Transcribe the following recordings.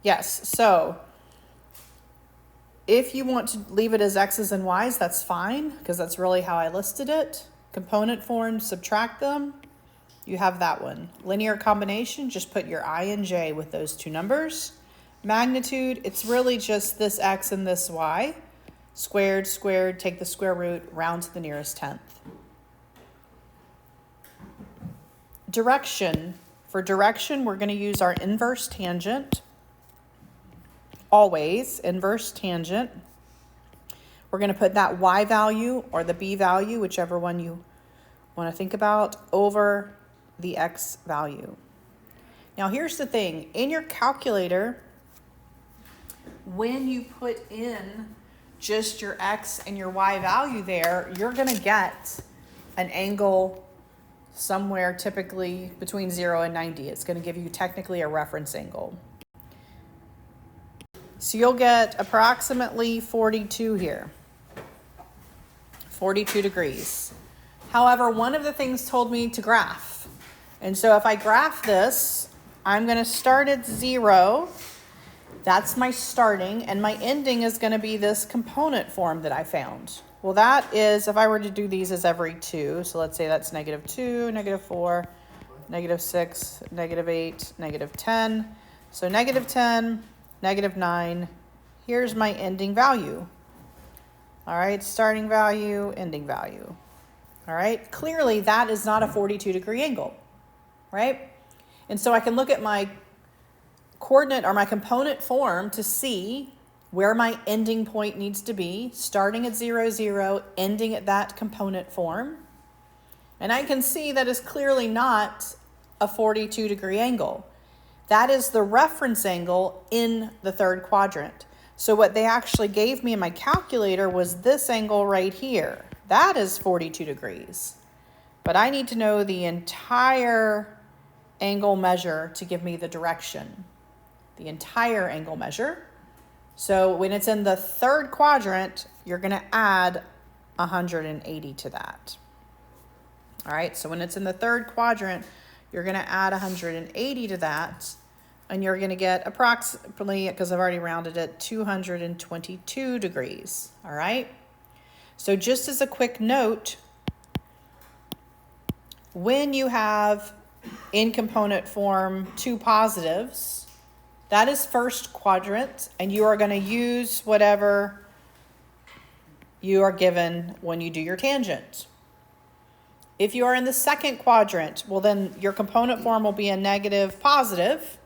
Yes, so if you want to leave it as x's and y's, that's fine, because that's really how I listed it. Component form, subtract them. You have that one. Linear combination, just put your I and j with those two numbers. Magnitude, it's really just this x and this y. Squared, squared, take the square root, round to the nearest tenth. Direction. For direction, we're going to use our inverse tangent. Always, inverse tangent. We're going to put that y value or the b value, whichever one you want to think about, over the x value. Now here's the thing. In your calculator, when you put in just your x and your y value there, you're going to get an angle somewhere typically between 0 and 90. It's going to give you technically a reference angle. So you'll get approximately 42 here, 42 degrees. However, one of the things told me to graph. And so if I graph this, I'm going to start at 0. That's my starting, and my ending is going to be this component form that I found. Well, that is, if I were to do these as every 2, so let's say that's -2, -4, -6, -8, -10. So -10, -9, here's my ending value. All right, starting value, ending value. All right, clearly that is not a 42-degree angle, right? And so I can look at my coordinate or my component form to see where my ending point needs to be, starting at 0, 0, ending at that component form. And I can see that is clearly not a 42-degree angle. That is the reference angle in the third quadrant. So what they actually gave me in my calculator was this angle right here. That is 42 degrees. But I need to know the entire angle measure to give me the direction. The entire angle measure. So when it's in the third quadrant, you're going to add 180 to that. All right, so when it's in the third quadrant, you're going to add 180 to that, and you're going to get approximately, because I've already rounded it, 222 degrees. All right, so just as a quick note, when you have in component form 2 positives, that is first quadrant, and you are going to use whatever you are given when you do your tangent. If you are in the second quadrant, well then your component form will be a negative positive,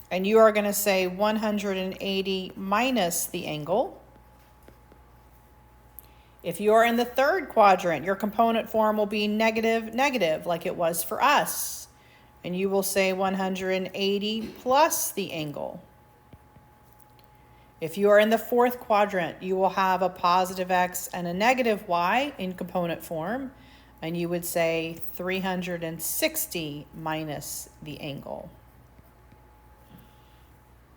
and you are going to say 180 minus the angle. If you are in the third quadrant, your component form will be negative, negative, like it was for us. And you will say 180 plus the angle. If you are in the fourth quadrant, you will have a positive x and a negative y in component form, and you would say 360 minus the angle.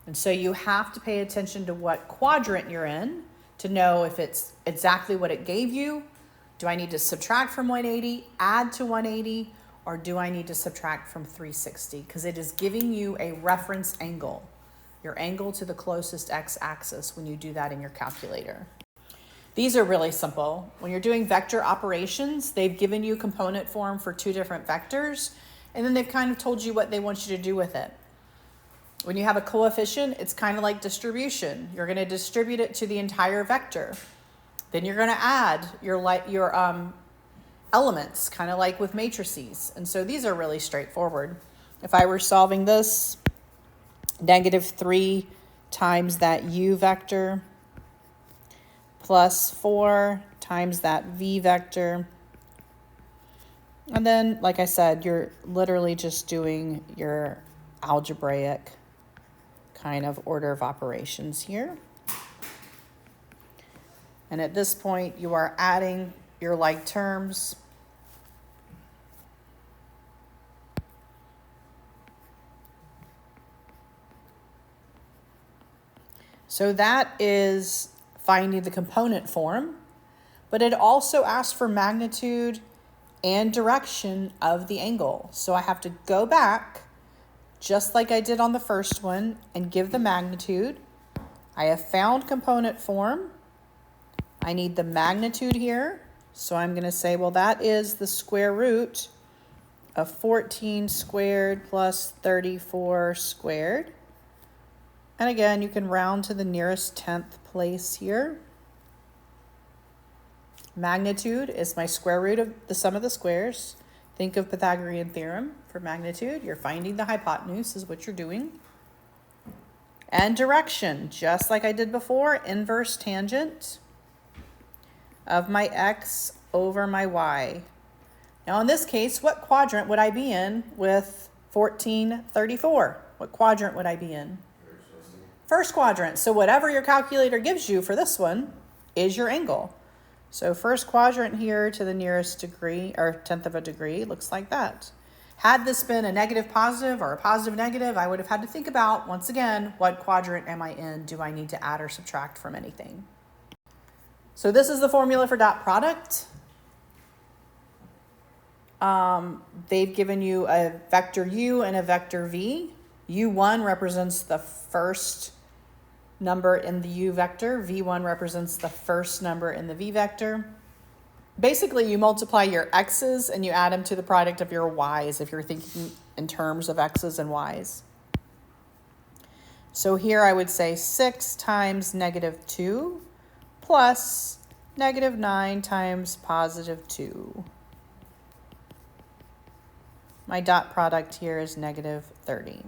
And so you have to pay attention to what quadrant you're in to know if it's exactly what it gave you. Do I need to subtract from 180, add to 180, or do I need to subtract from 360? Because it is giving you a reference angle, your angle to the closest x-axis when you do that in your calculator. These are really simple. When you're doing vector operations, they've given you component form for 2 different vectors, and then they've kind of told you what they want you to do with it. When you have a coefficient, it's kind of like distribution. You're going to distribute it to the entire vector. Then you're going to add your elements, kind of like with matrices. And so these are really straightforward. If I were solving this, -3 times that u vector plus 4 times that v vector. And then, like I said, you're literally just doing your algebraic kind of order of operations here. And at this point, you are adding your like terms. So that is finding the component form, but it also asks for magnitude and direction of the angle. So I have to go back just like I did on the first one, and give the magnitude. I have found component form. I need the magnitude here. So I'm going to say, well, that is the square root of 14 squared plus 34 squared. And again, you can round to the nearest 10th place here. Magnitude is my square root of the sum of the squares. Think of Pythagorean theorem for magnitude. You're finding the hypotenuse is what you're doing. And direction, just like I did before, inverse tangent of my x over my y. Now in this case, what quadrant would I be in with 1434? What quadrant would I be in? First quadrant. So whatever your calculator gives you for this one is your angle. So first quadrant here to the nearest degree, or 10th of a degree, looks like that. Had this been a negative positive or a positive negative, I would have had to think about, once again, what quadrant am I in? Do I need to add or subtract from anything? So this is the formula for dot product. They've given you a vector u and a vector v. u1 represents the first number in the u vector. v1 represents the first number in the v vector. Basically, you multiply your x's and you add them to the product of your y's if you're thinking in terms of x's and y's. So here I would say 6 times negative 2 plus negative 9 times positive 2. My dot product here is negative 30.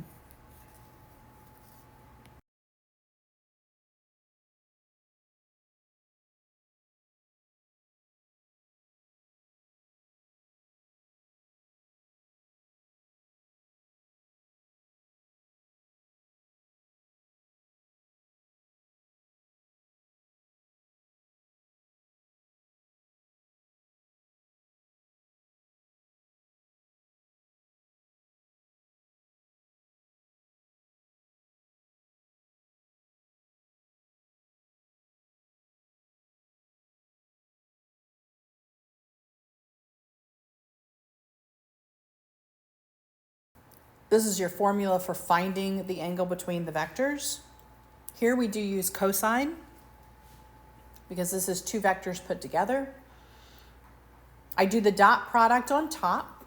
This is your formula for finding the angle between the vectors. Here we do use cosine because this is two vectors put together. I do the dot product on top.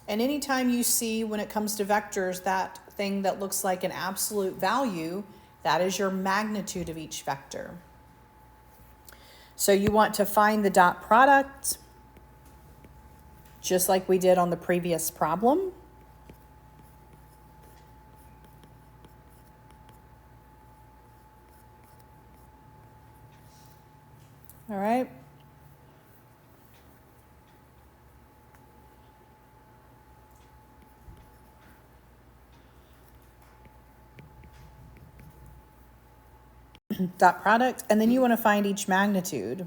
And anytime you see when it comes to vectors that thing that looks like an absolute value, that is your magnitude of each vector. So you want to find the dot product just like we did on the previous problem. All right. Dot product, and then you want to find each magnitude.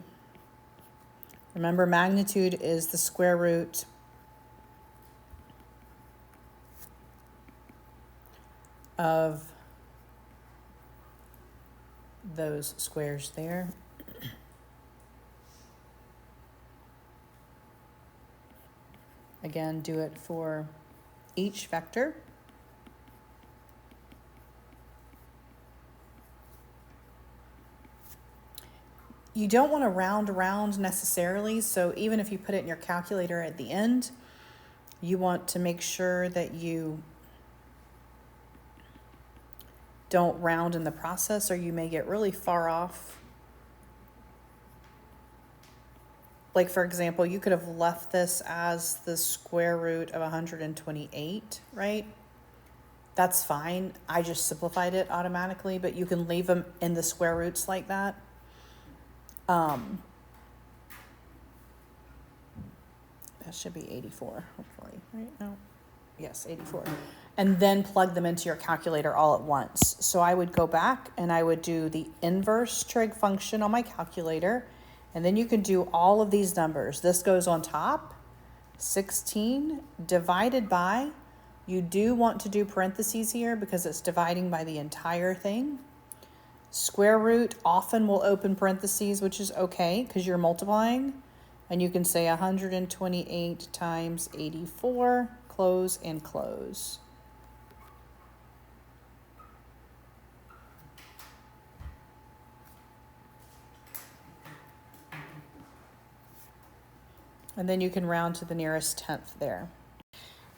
Remember, magnitude is the square root of those squares there. Again, do it for each vector. You don't want to round around necessarily, so even if you put it in your calculator at the end, you want to make sure that you don't round in the process, or you may get really far off. Like, for example, you could have left this as the square root of 128, right? That's fine. I just simplified it automatically, but you can leave them in the square roots like that. That should be 84, hopefully, right? No. Yes, 84. And then plug them into your calculator all at once. So I would go back and I would do the inverse trig function on my calculator. And then you can do all of these numbers. This goes on top, 16 divided by, you do want to do parentheses here because it's dividing by the entire thing. Square root often will open parentheses, which is okay because you're multiplying. And you can say 128 times 84, close and close. And then you can round to the nearest tenth there.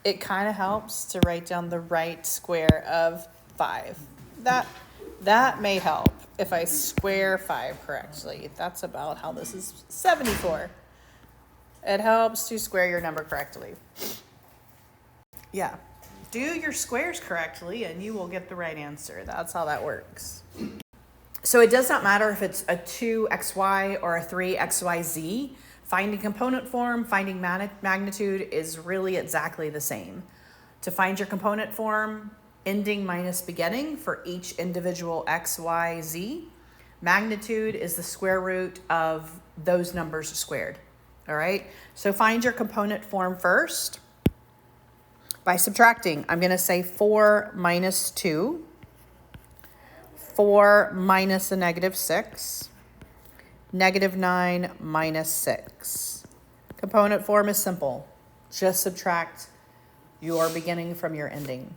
It kind of helps to write down the right square of 5. That may help if I square 5 correctly. That's about how this is 74. It helps to square your number correctly. Yeah. Do your squares correctly and you will get the right answer. That's how that works. So it does not matter if it's a 2xy or a 3xyz. Finding component form, finding magnitude is really exactly the same. To find your component form, ending minus beginning for each individual x, y, z. Magnitude is the square root of those numbers squared. All right, so find your component form first by subtracting. I'm going to say 4 minus 2, 4 minus a negative 6, negative 9 minus 6. Component form is simple. Just subtract your beginning from your ending.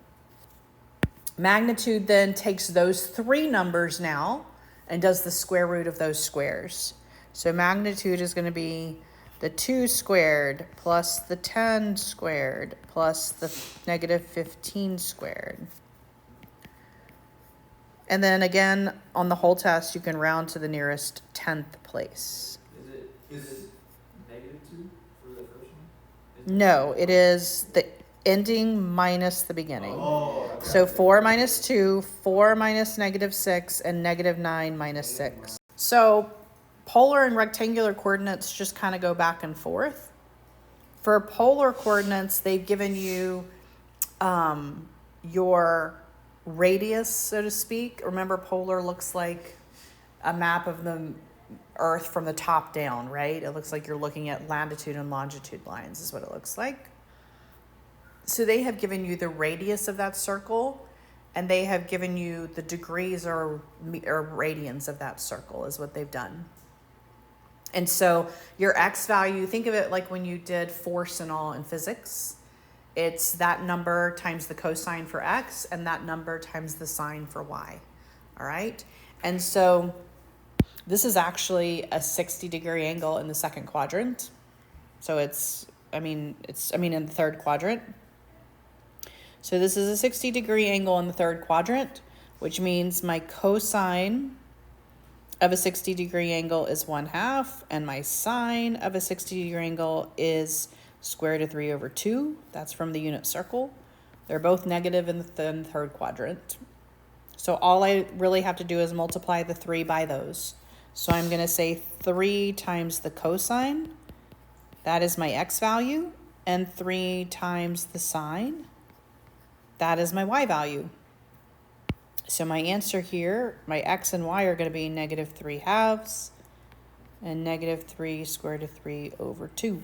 Magnitude then takes those 3 numbers now and does the square root of those squares. So magnitude is going to be the 2 squared plus the 10 squared plus the negative 15 squared. And then again, on the whole test, you can round to the nearest 10th place. Is it negative 2 for the first one? No, it is the ending minus the beginning. Oh, okay. So 4 minus 2, 4 minus negative 6, and negative 9 minus 6. So polar and rectangular coordinates just kind of go back and forth. For polar coordinates, they've given you your radius, so to speak. Remember, polar looks like a map of the Earth from the top down, right? It looks like you're looking at latitude and longitude lines is what it looks like. So they have given you the radius of that circle, and they have given you the degrees or radians of that circle is what they've done. And so your x value, think of it like when you did force and all in physics. It's that number times the cosine for x and that number times the sine for y. All right. And so this is actually a 60-degree angle in the second quadrant. So it's in the third quadrant. So this is a 60-degree angle in the third quadrant, which means my cosine of a 60-degree angle is 1/2, and my sine of a 60-degree angle is square root of 3 over 2. That's from the unit circle. They're both negative in the third quadrant. So all I really have to do is multiply the 3 by those. So I'm going to say 3 times the cosine. That is my x value. And 3 times the sine. That is my y value. So my answer here, my x and y are going to be negative 3/2 and negative 3 square root of 3 over 2.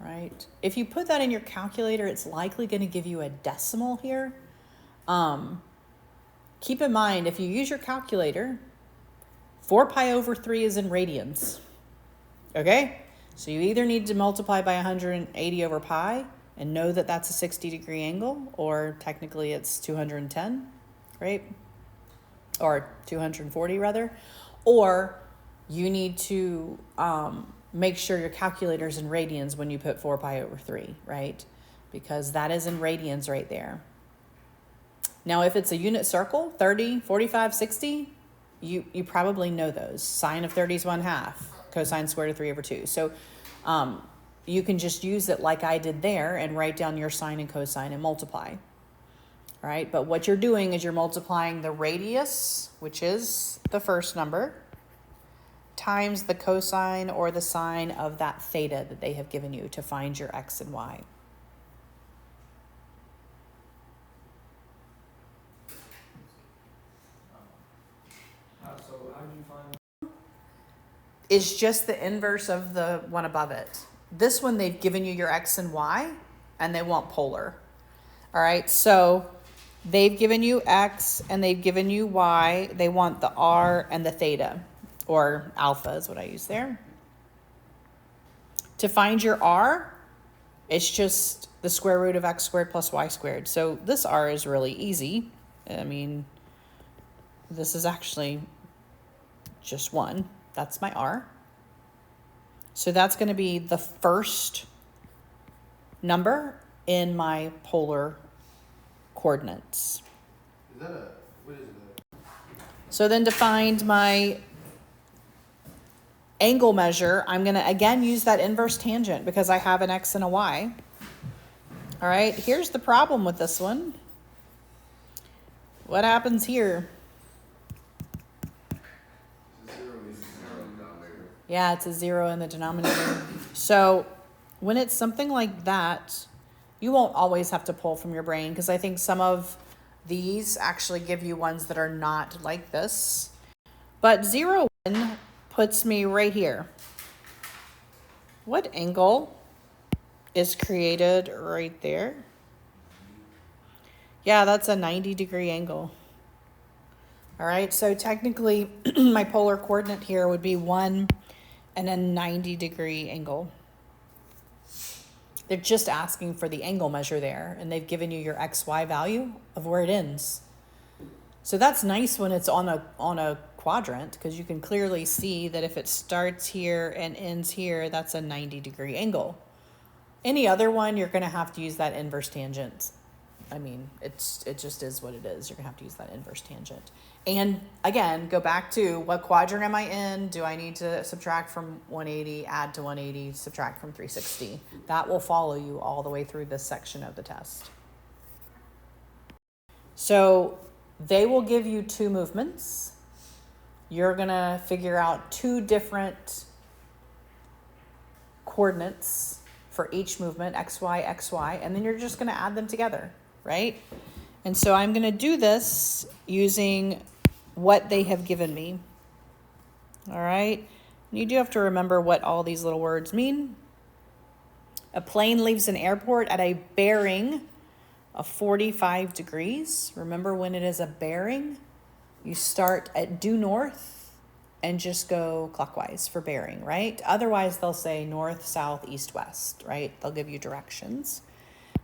Right? If you put that in your calculator, it's likely going to give you a decimal here. Keep in mind, if you use your calculator, 4 pi over 3 is in radians. Okay? So you either need to multiply by 180 over pi and know that that's a 60-degree angle, or technically it's 210, right? Or 240 rather. Or you need to make sure your calculator's in radians when you put 4 pi over 3, right? Because that is in radians right there. Now, if it's a unit circle, 30, 45, 60, you probably know those. Sine of 30 is 1/2, cosine square root of 3 over 2. So you can just use it like I did there and write down your sine and cosine and multiply. All right, but what you're doing is you're multiplying the radius, which is the first number, times the cosine or the sine of that theta that they have given you to find your x and y. So how did you find? Is just the inverse of the one above it. This one, they've given you your x and y, and they want polar. All right, so they've given you x and they've given you y. They want the r and the theta, or alpha is what I use there. To find your r, it's just the square root of x squared plus y squared. So this r is really easy. I mean, this is actually just 1. That's my r. So that's going to be the first number in my polar coordinates. What is it? So then to find my angle measure, I'm going to again use that inverse tangent because I have an x and a y. All right, here's the problem with this one. What happens here? Yeah, it's a 0 in the denominator. So when it's something like that, you won't always have to pull from your brain because I think some of these actually give you ones that are not like this. But 0, 1 puts me right here. What angle is created right there? Yeah, that's a 90-degree angle. All right, so technically my polar coordinate here would be 1 and a 90-degree angle. They're just asking for the angle measure there, and they've given you your XY value of where it ends. So that's nice when it's on a quadrant, because you can clearly see that if it starts here and ends here, that's a 90-degree angle. Any other one, you're going to have to use that inverse tangent. I mean, it just is what it is. You're going to have to use that inverse tangent. And again, go back to what quadrant am I in? Do I need to subtract from 180, add to 180, subtract from 360? That will follow you all the way through this section of the test. So they will give you 2 movements. You're going to figure out 2 different coordinates for each movement, xy, xy, and then you're just going to add them together, right? And so I'm going to do this using what they have given me. All right. You do have to remember what all these little words mean. A plane leaves an airport at a bearing of 45 degrees. Remember, when it is a bearing, you start at due north and just go clockwise for bearing, right? Otherwise, they'll say north, south, east, west, right? They'll give you directions.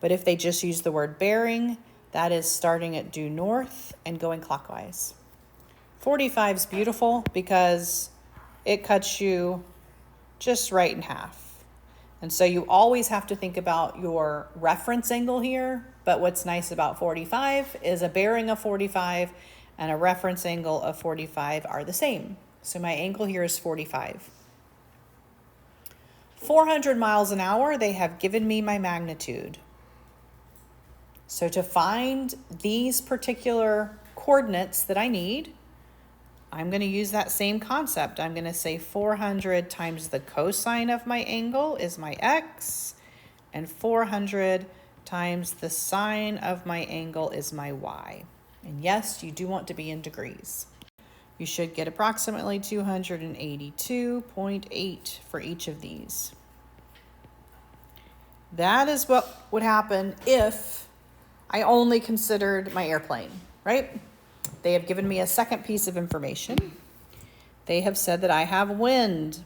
But if they just use the word bearing, that is starting at due north and going clockwise. 45 is beautiful because it cuts you just right in half. And so you always have to think about your reference angle here. But what's nice about 45 is a bearing of 45 and a reference angle of 45 are the same. So my angle here is 45. 400 miles an hour, they have given me my magnitude. So to find these particular coordinates that I need, I'm going to use that same concept. I'm going to say 400 times the cosine of my angle is my x, and 400 times the sine of my angle is my y. And yes, you do want to be in degrees. You should get approximately 282.8 for each of these. That is what would happen if I only considered my airplane, right? They have given me a second piece of information. They have said that I have wind.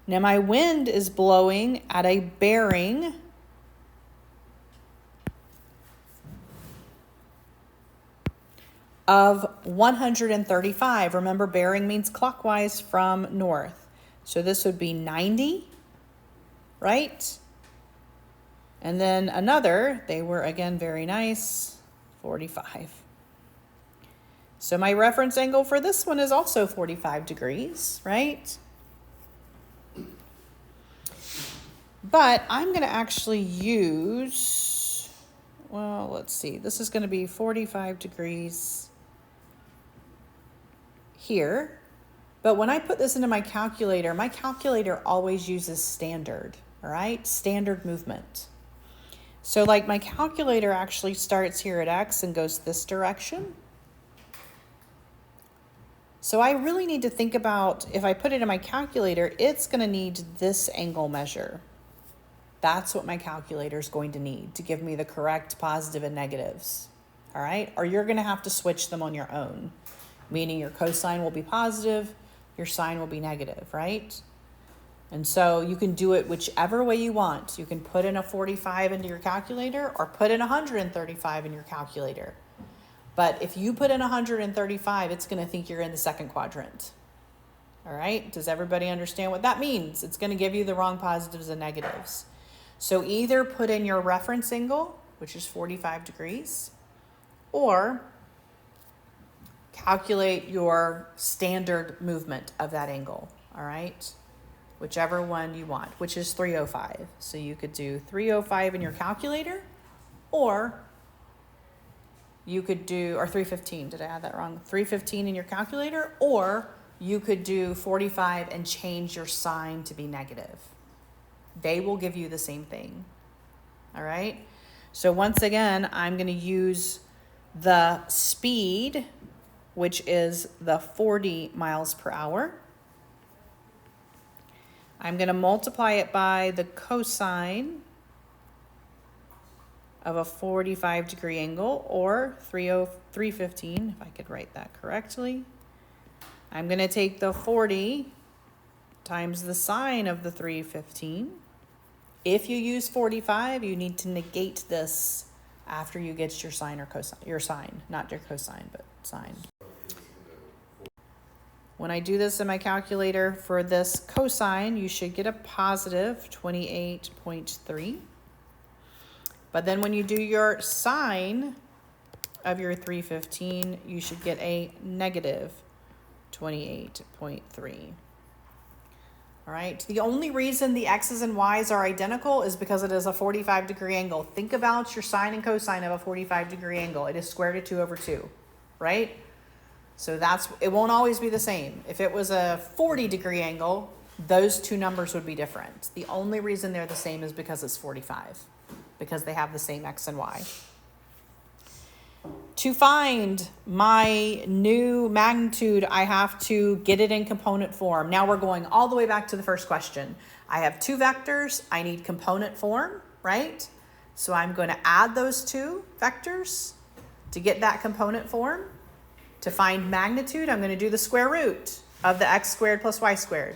Now my wind is blowing at a bearing of 135. Remember, bearing means clockwise from north. So this would be 90, right? And then another, they were again very nice, 45. So my reference angle for this one is also 45 degrees, right? But I'm going to actually use, well, let's see. This is going to be 45 degrees here. But when I put this into my calculator always uses standard, all right? Standard movement. So like my calculator actually starts here at X and goes this direction. So I really need to think about, if I put it in my calculator, it's going to need this angle measure. That's what my calculator is going to need to give me the correct positive and negatives. All right? Or you're going to have to switch them on your own, meaning your cosine will be positive, your sine will be negative, right? And so you can do it whichever way you want. You can put in a 45 into your calculator or put in 135 in your calculator. But if you put in 135, it's going to think you're in the second quadrant. All right, does everybody understand what that means? It's going to give you the wrong positives and negatives. So either put in your reference angle, which is 45 degrees, or calculate your standard movement of that angle, all right? Whichever one you want, which is 305. So you could do 305 in your calculator, or you could do, or 315, did I add that wrong? 315 in your calculator, or you could do 45 and change your sign to be negative. They will give you the same thing, all right? So once again, I'm gonna use the speed, which is the 40 miles per hour. I'm going to multiply it by the cosine of a 45 degree angle, or 315, if I could write that correctly. I'm going to take the 40 times the sine of the 315. If you use 45, you need to negate this after you get your sine or cosine, your sine, not your cosine, but sine. When I do this in my calculator for this cosine, you should get a positive 28.3. But then when you do your sine of your 315, you should get a negative 28.3. All right, the only reason the x's and y's are identical is because it is a 45 degree angle. Think about your sine and cosine of a 45 degree angle. It is square root of 2 over 2, right? So it won't always be the same. If it was a 40 degree angle, those two numbers would be different. The only reason they're the same is because it's 45, because they have the same x and y. To find my new magnitude, I have to get it in component form. Now we're going all the way back to the first question. I have two vectors. I need component form, right? So I'm going to add those two vectors to get that component form. To find magnitude, I'm going to do the square root of the x squared plus y squared.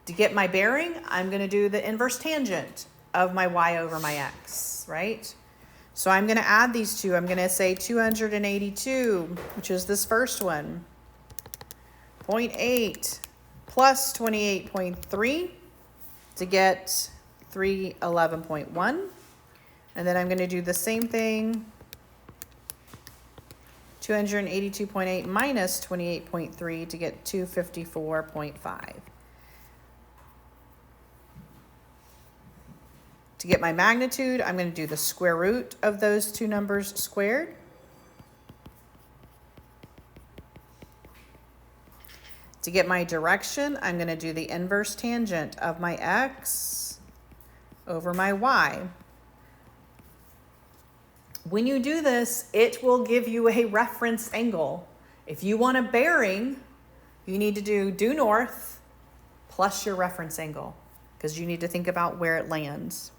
To get my bearing, I'm going to do the inverse tangent of my y over my x, right? So I'm going to add these two. I'm going to say 282, which is this first one, 0.8 plus 28.3 to get 311.1. And then I'm going to do the same thing, 282.8 minus 28.3 to get 254.5. To get my magnitude, I'm going to do the square root of those two numbers squared. To get my direction, I'm going to do the inverse tangent of my x over my y. When you do this, it will give you a reference angle. If you want a bearing, you need to do due north plus your reference angle, because you need to think about where it lands.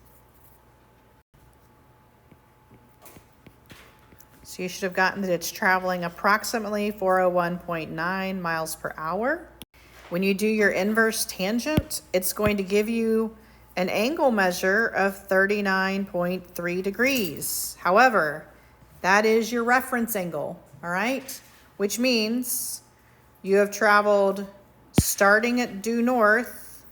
So you should have gotten that it's traveling approximately 401.9 miles per hour. When you do your inverse tangent, it's going to give you an angle measure of 39.3 degrees. However, that is your reference angle, all right? Which means you have traveled starting at due north.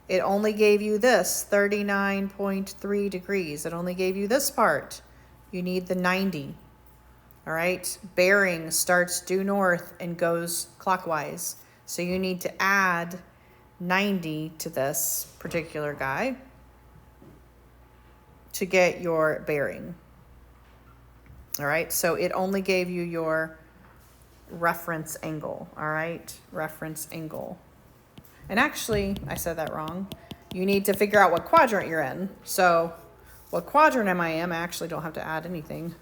It only gave you this 39.3 degrees. It only gave you this part. You need the 90. All right, bearing starts due north and goes clockwise. So you need to add 90 to this particular guy to get your bearing. All right, so it only gave you your reference angle. All right, reference angle. And actually, I said that wrong. You need to figure out what quadrant you're in. So what quadrant am I in? I actually don't have to add anything.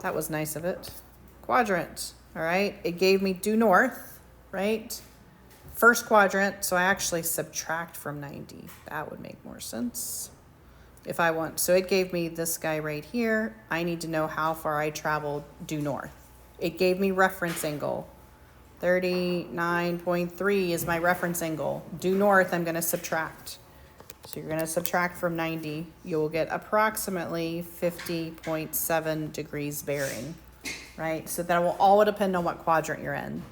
That was nice of it. Quadrant, all right? It gave me due north, right? First quadrant, so I actually subtract from 90. That would make more sense if I want. So it gave me this guy right here. I need to know how far I traveled due north. It gave me reference angle. 39.3 is my reference angle. Due north, I'm gonna subtract. So you're going to subtract from 90. You'll get approximately 50.7 degrees bearing, right? So that will all depend on what quadrant you're in.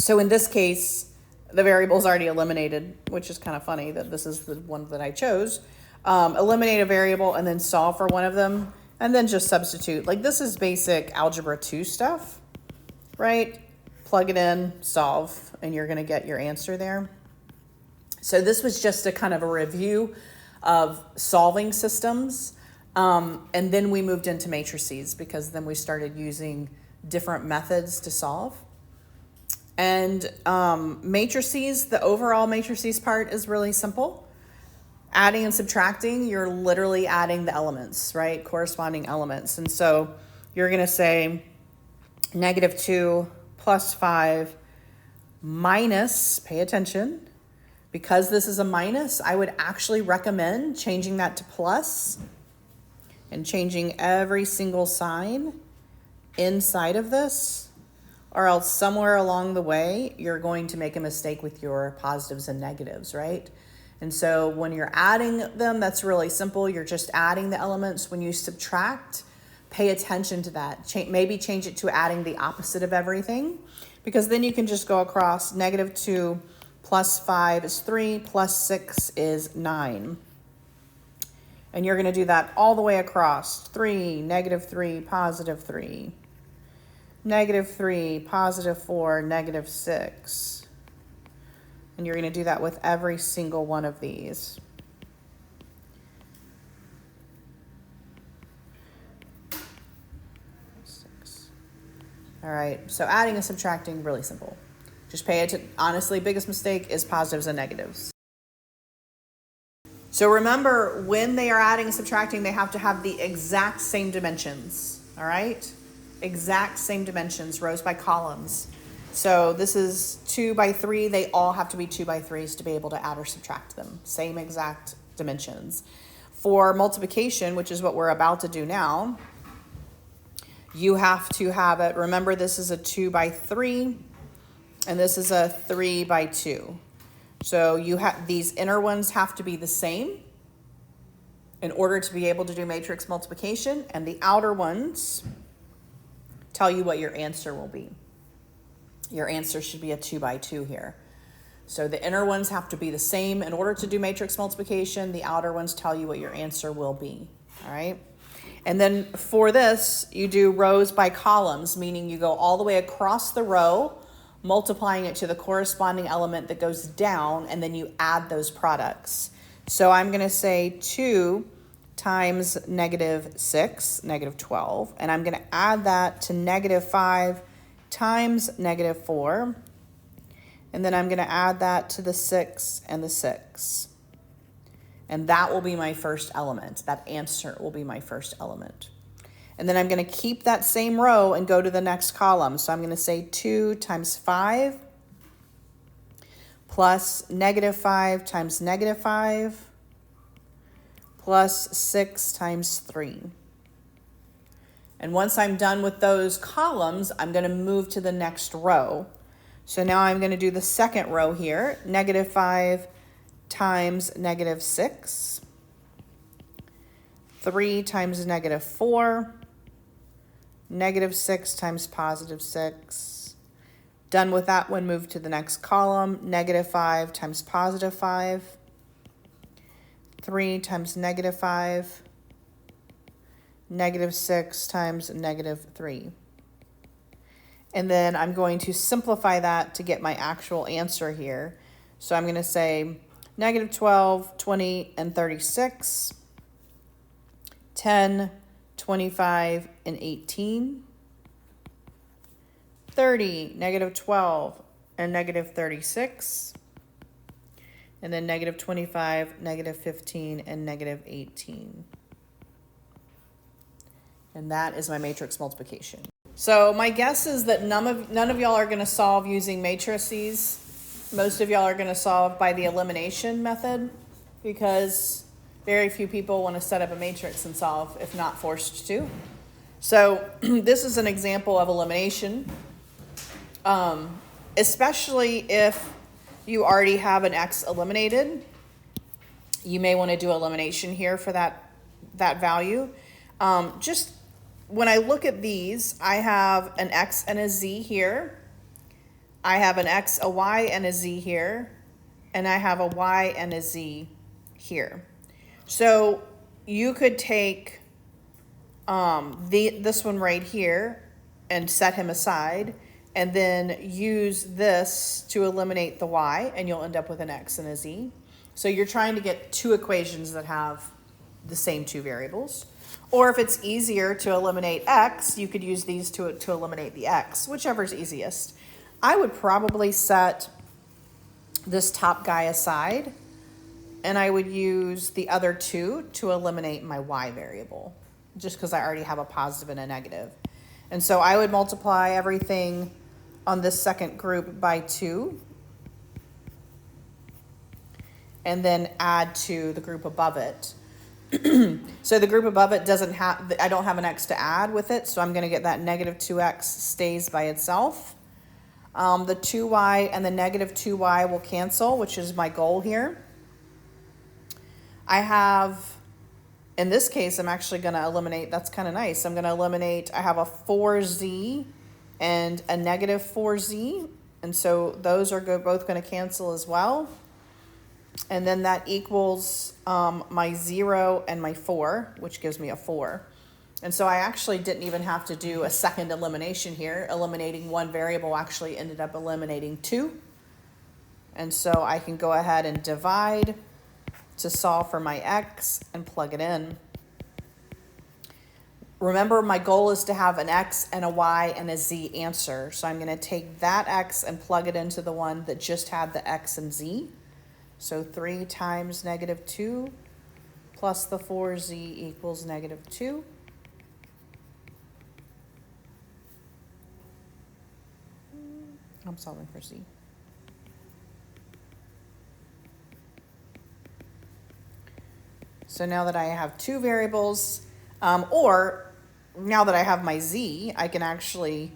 So in this case, the variable is already eliminated, which is kind of funny that this is the one that I chose. Eliminate a variable and then solve for one of them, and then just substitute. Like, this is basic algebra 2 stuff, right? Plug it in, solve, and you're going to get your answer there. So this was just a kind of a review of solving systems. And then we moved into matrices, because then we started using different methods to solve. And matrices, the overall matrices part is really simple. Adding and subtracting, you're literally adding the elements, right? Corresponding elements. And so you're going to say -2 plus 5 minus, pay attention, because this is a minus, I would actually recommend changing that to plus and changing every single sign inside of this, or else somewhere along the way, you're going to make a mistake with your positives and negatives, right? And so when you're adding them, that's really simple. You're just adding the elements. When you subtract, pay attention to that. Maybe change it to adding the opposite of everything, because then you can just go across. -2 plus 5 is 3, plus 6 is 9. And you're going to do that all the way across. 3, -3, +3. -3, +4, -6. And you're going to do that with every single one of these. All right, so adding and subtracting, really simple. Just pay attention. Honestly, biggest mistake is positives and negatives. So remember, when they are adding and subtracting, they have to have the exact same dimensions, all right? Exact same dimensions, rows by columns. So this is 2 by 3. They all have to be 2 by 3s to be able to add or subtract them. Same exact dimensions. For multiplication, which is what we're about to do now, you have to have it. Remember, this is a 2 by 3, and this is a 3 by 2. So you have these inner ones have to be the same in order to be able to do matrix multiplication, and the outer ones tell you what your answer will be. Your answer should be a 2 by 2 here. So the inner ones have to be the same in order to do matrix multiplication. The outer ones tell you what your answer will be. All right. And then for this, you do rows by columns, meaning you go all the way across the row, multiplying it to the corresponding element that goes down, and then you add those products. So I'm going to say 2 times -6, -12, and I'm going to add that to -5 times -4, and then I'm going to add that to the 6 and the 6. And that will be my first element. That answer will be my first element. And then I'm going to keep that same row and go to the next column. So I'm going to say 2 times 5 plus -5 times -5 plus 6 times 3. And once I'm done with those columns, I'm going to move to the next row. So now I'm going to do the second row here, -5 times -6, 3 times -4, -6 times +6. Done with that one, move to the next column, -5 times +5, 3 times -5, -6 times -3. And then I'm going to simplify that to get my actual answer here. So I'm going to say -12, 20, and 36, 10, 25, and 18, 30, -12, and -36, and then -25, -15, and -18. And that is my matrix multiplication. So my guess is that none of y'all are going to solve using matrices. Most of y'all are going to solve by the elimination method, because very few people want to set up a matrix and solve if not forced to. So this is an example of elimination, especially if you already have an X eliminated. You may want to do elimination here for that value. Just when I look at these, I have an X and a Z here. I have an X, a Y, and a Z here, and I have a Y and a Z here. So you could take this one right here and set him aside, and then use this to eliminate the Y, and you'll end up with an X and a Z. So you're trying to get two equations that have the same two variables. Or if it's easier to eliminate X, you could use these to eliminate the X, whichever is easiest. I would probably set this top guy aside, and I would use the other two to eliminate my Y variable, just because I already have a positive and a negative. And so I would multiply everything on this second group by 2, and then add to the group above it. So the group above it doesn't have, I don't have an X to add with it, so I'm going to get that negative 2X stays by itself. The 2Y and the negative 2Y will cancel, which is my goal here. I have, in this case, I'm actually going to eliminate, that's kind of nice. I'm going to eliminate, I have a 4Z and a negative 4Z. And so those are both going to cancel as well. And then that equals my 0 and my 4, which gives me a 4. And so I actually didn't even have to do a second elimination here. Eliminating one variable actually ended up eliminating 2. And so I can go ahead and divide to solve for my X and plug it in. Remember, my goal is to have an X and a Y and a Z answer. So I'm going to take that X and plug it into the one that just had the X and Z. So 3 times negative 2 plus the 4Z equals negative 2. I'm solving for Z. So now that I have two variables, or now that I have my Z, I can actually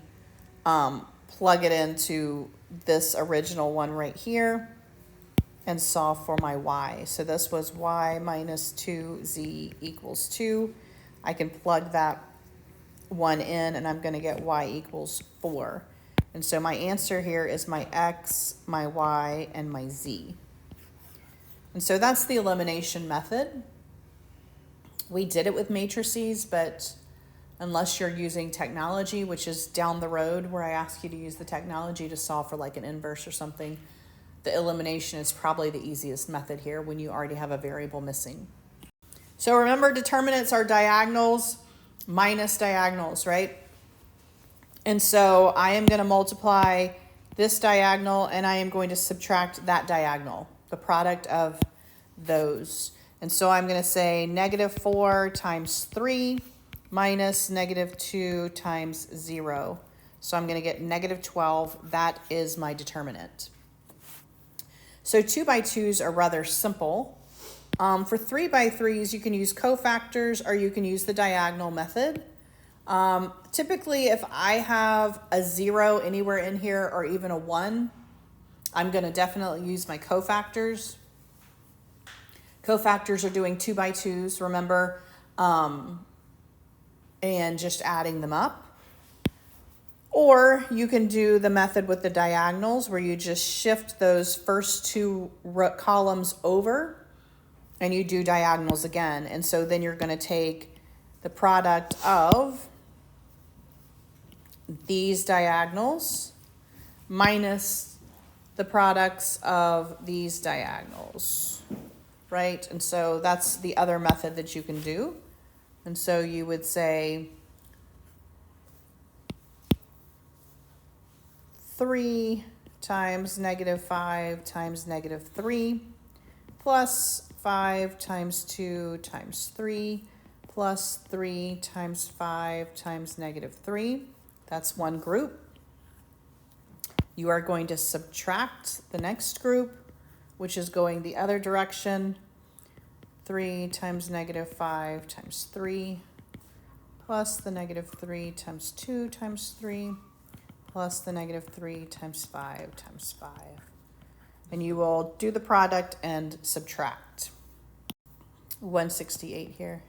plug it into this original one right here and solve for my Y. So this was Y minus 2Z equals 2. I can plug that one in, and I'm going to get Y equals 4. And so my answer here is my X, my Y, and my Z. And so that's the elimination method. We did it with matrices, but unless you're using technology, which is down the road where I ask you to use the technology to solve for like an inverse or something, the elimination is probably the easiest method here when you already have a variable missing. So remember, determinants are diagonals minus diagonals, right? And so I am going to multiply this diagonal, and I am going to subtract that diagonal, the product of those. And so I'm going to say negative 4 times 3 minus negative 2 times 0. So I'm going to get negative 12. That is my determinant. So 2 by 2s are rather simple. For 3 by 3s, you can use cofactors or you can use the diagonal method. Typically, if I have a 0 anywhere in here or even a 1, I'm going to definitely use my cofactors. Cofactors are doing 2 by 2s, remember, and just adding them up. Or you can do the method with the diagonals where you just shift those first 2 columns over and you do diagonals again. And so then you're going to take the product of these diagonals minus the products of these diagonals, right? And so that's the other method that you can do. And so you would say 3 times negative 5 times negative 3 plus 5 times 2 times 3 plus 3 times 5 times negative 3. That's one group. You are going to subtract the next group, which is going the other direction. 3 times negative 5 times 3 plus the negative 3 times 2 times 3 plus the negative 3 times 5 times 5. And you will do the product and subtract. 168 here.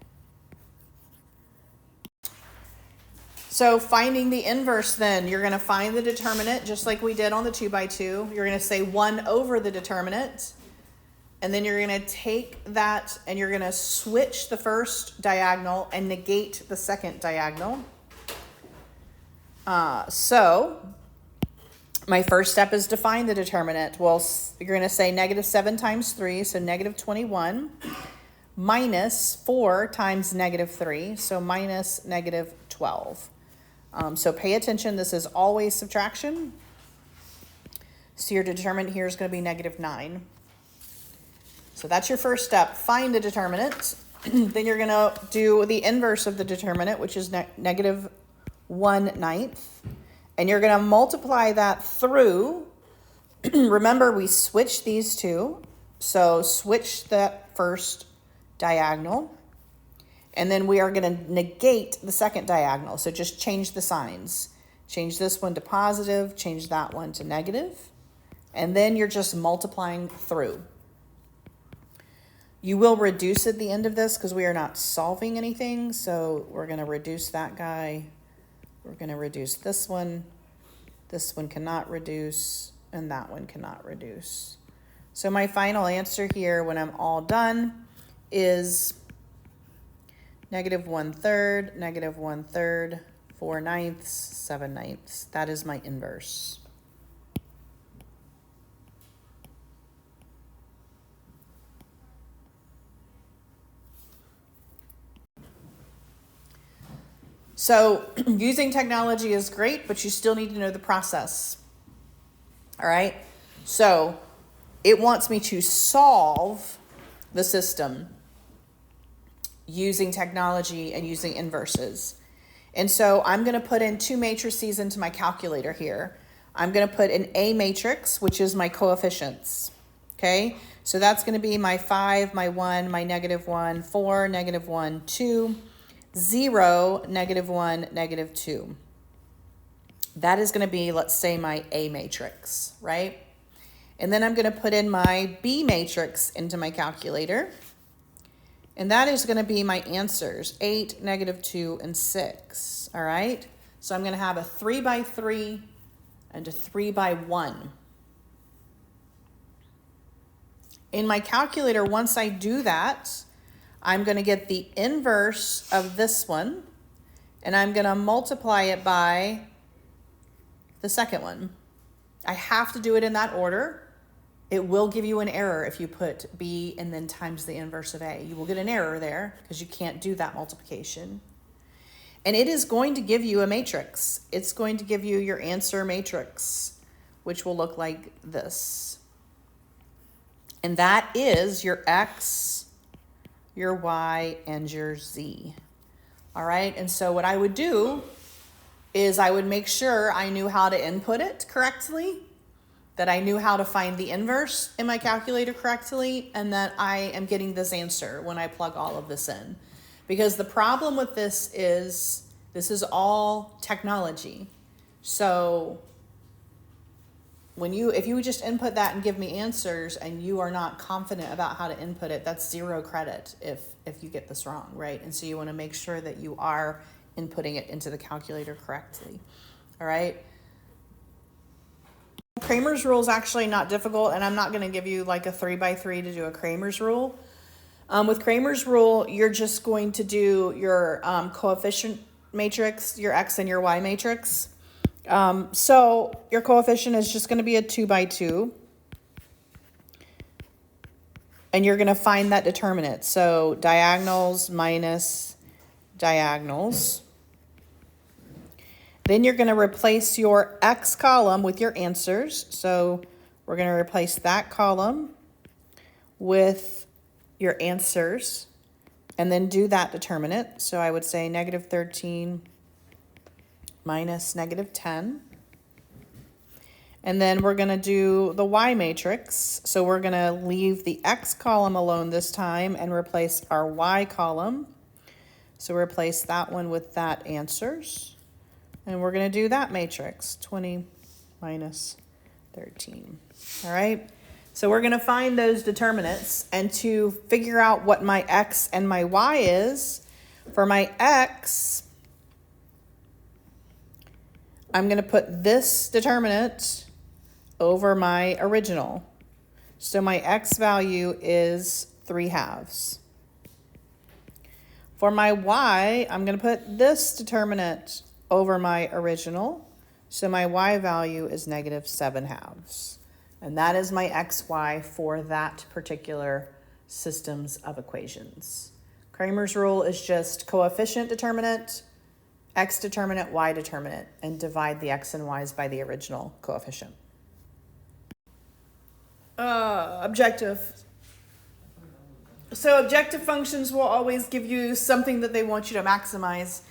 So finding the inverse then, you're going to find the determinant just like we did on the 2 by 2. You're going to say 1 over the determinant. And then you're going to take that and you're going to switch the first diagonal and negate the second diagonal. So my first step is to find the determinant. Well, you're going to say negative 7 times 3, so negative 21, minus 4 times negative 3, so minus negative 12. So pay attention, this is always subtraction. So your determinant here is going to be negative 9. So that's your first step, find the determinant. Then you're going to do the inverse of the determinant, which is negative 1/9. And you're going to multiply that through. Remember, we switched these two. So switch that first diagonal. And then we are going to negate the second diagonal. So just change the signs. Change this one to positive, change that one to negative. And then you're just multiplying through. You will reduce at the end of this because we are not solving anything. So we're going to reduce that guy. We're going to reduce this one. This one cannot reduce, and that one cannot reduce. So my final answer here when I'm all done is negative 1/3, negative 1/3, 4/9, 7/9. That is my inverse. So using technology is great, but you still need to know the process. All right. So it wants me to solve the system using technology and using inverses. And so I'm going to put in 2 matrices into my calculator here. I'm going to put an A matrix, which is my coefficients. Okay. So that's going to be my 5, my 1, my negative 1, 4, negative 1, 2. 0, negative 1, negative 2. That is going to be, let's say, my A matrix, right? And then I'm going to put in my B matrix into my calculator. And that is going to be my answers, 8, negative 2, and 6, all right? So I'm going to have a 3 by 3 and a 3 by 1. In my calculator, once I do that, I'm going to get the inverse of this one, and I'm going to multiply it by the second one. I have to do it in that order. It will give you an error if you put B and then times the inverse of A. You will get an error there because you can't do that multiplication. And it is going to give you a matrix. It's going to give you your answer matrix, which will look like this. And that is your X, your Y, and your Z. All right, and so what I would do is I would make sure I knew how to input it correctly, that I knew how to find the inverse in my calculator correctly, and that I am getting this answer when I plug all of this in. Because the problem with this is all technology. So if you would just input that and give me answers and you are not confident about how to input it, that's 0 credit if you get this wrong, right? And so you want to make sure that you are inputting it into the calculator correctly, all right? Kramer's rule is actually not difficult, and I'm not going to give you like a 3 by 3 to do a Kramer's rule. With Kramer's rule, you're just going to do your coefficient matrix, your X and your Y matrix. So your coefficient is just going to be a 2 by 2. And you're going to find that determinant. So diagonals minus diagonals. Then you're going to replace your X column with your answers. So we're going to replace that column with your answers. And then do that determinant. So I would say negative 13 minus negative 10. And then we're going to do the Y matrix. So we're going to leave the X column alone this time and replace our Y column. So replace that one with that answers. And we're going to do that matrix, 20 minus 13. All right. So we're going to find those determinants, and to figure out what my X and my Y is, for my X, I'm going to put this determinant over my original. So my x value is 3/2. For my y, I'm going to put this determinant over my original. So my y value is -7/2. And that is my xy for that particular systems of equations. Kramer's rule is just coefficient determinant, x determinant, y determinant, and divide the x and y's by the original coefficient. Objective. So objective functions will always give you something that they want you to maximize.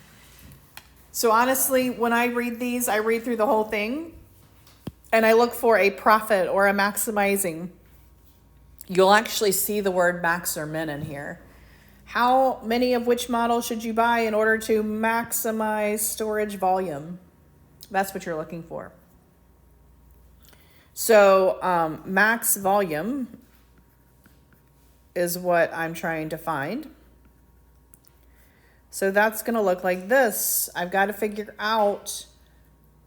So honestly, when I read these, I read through the whole thing and I look for a profit or a maximizing. You'll actually see the word max or min in here. How many of which model should you buy in order to maximize storage volume? That's what you're looking for. So max volume is what I'm trying to find. So that's going to look like this. I've got to figure out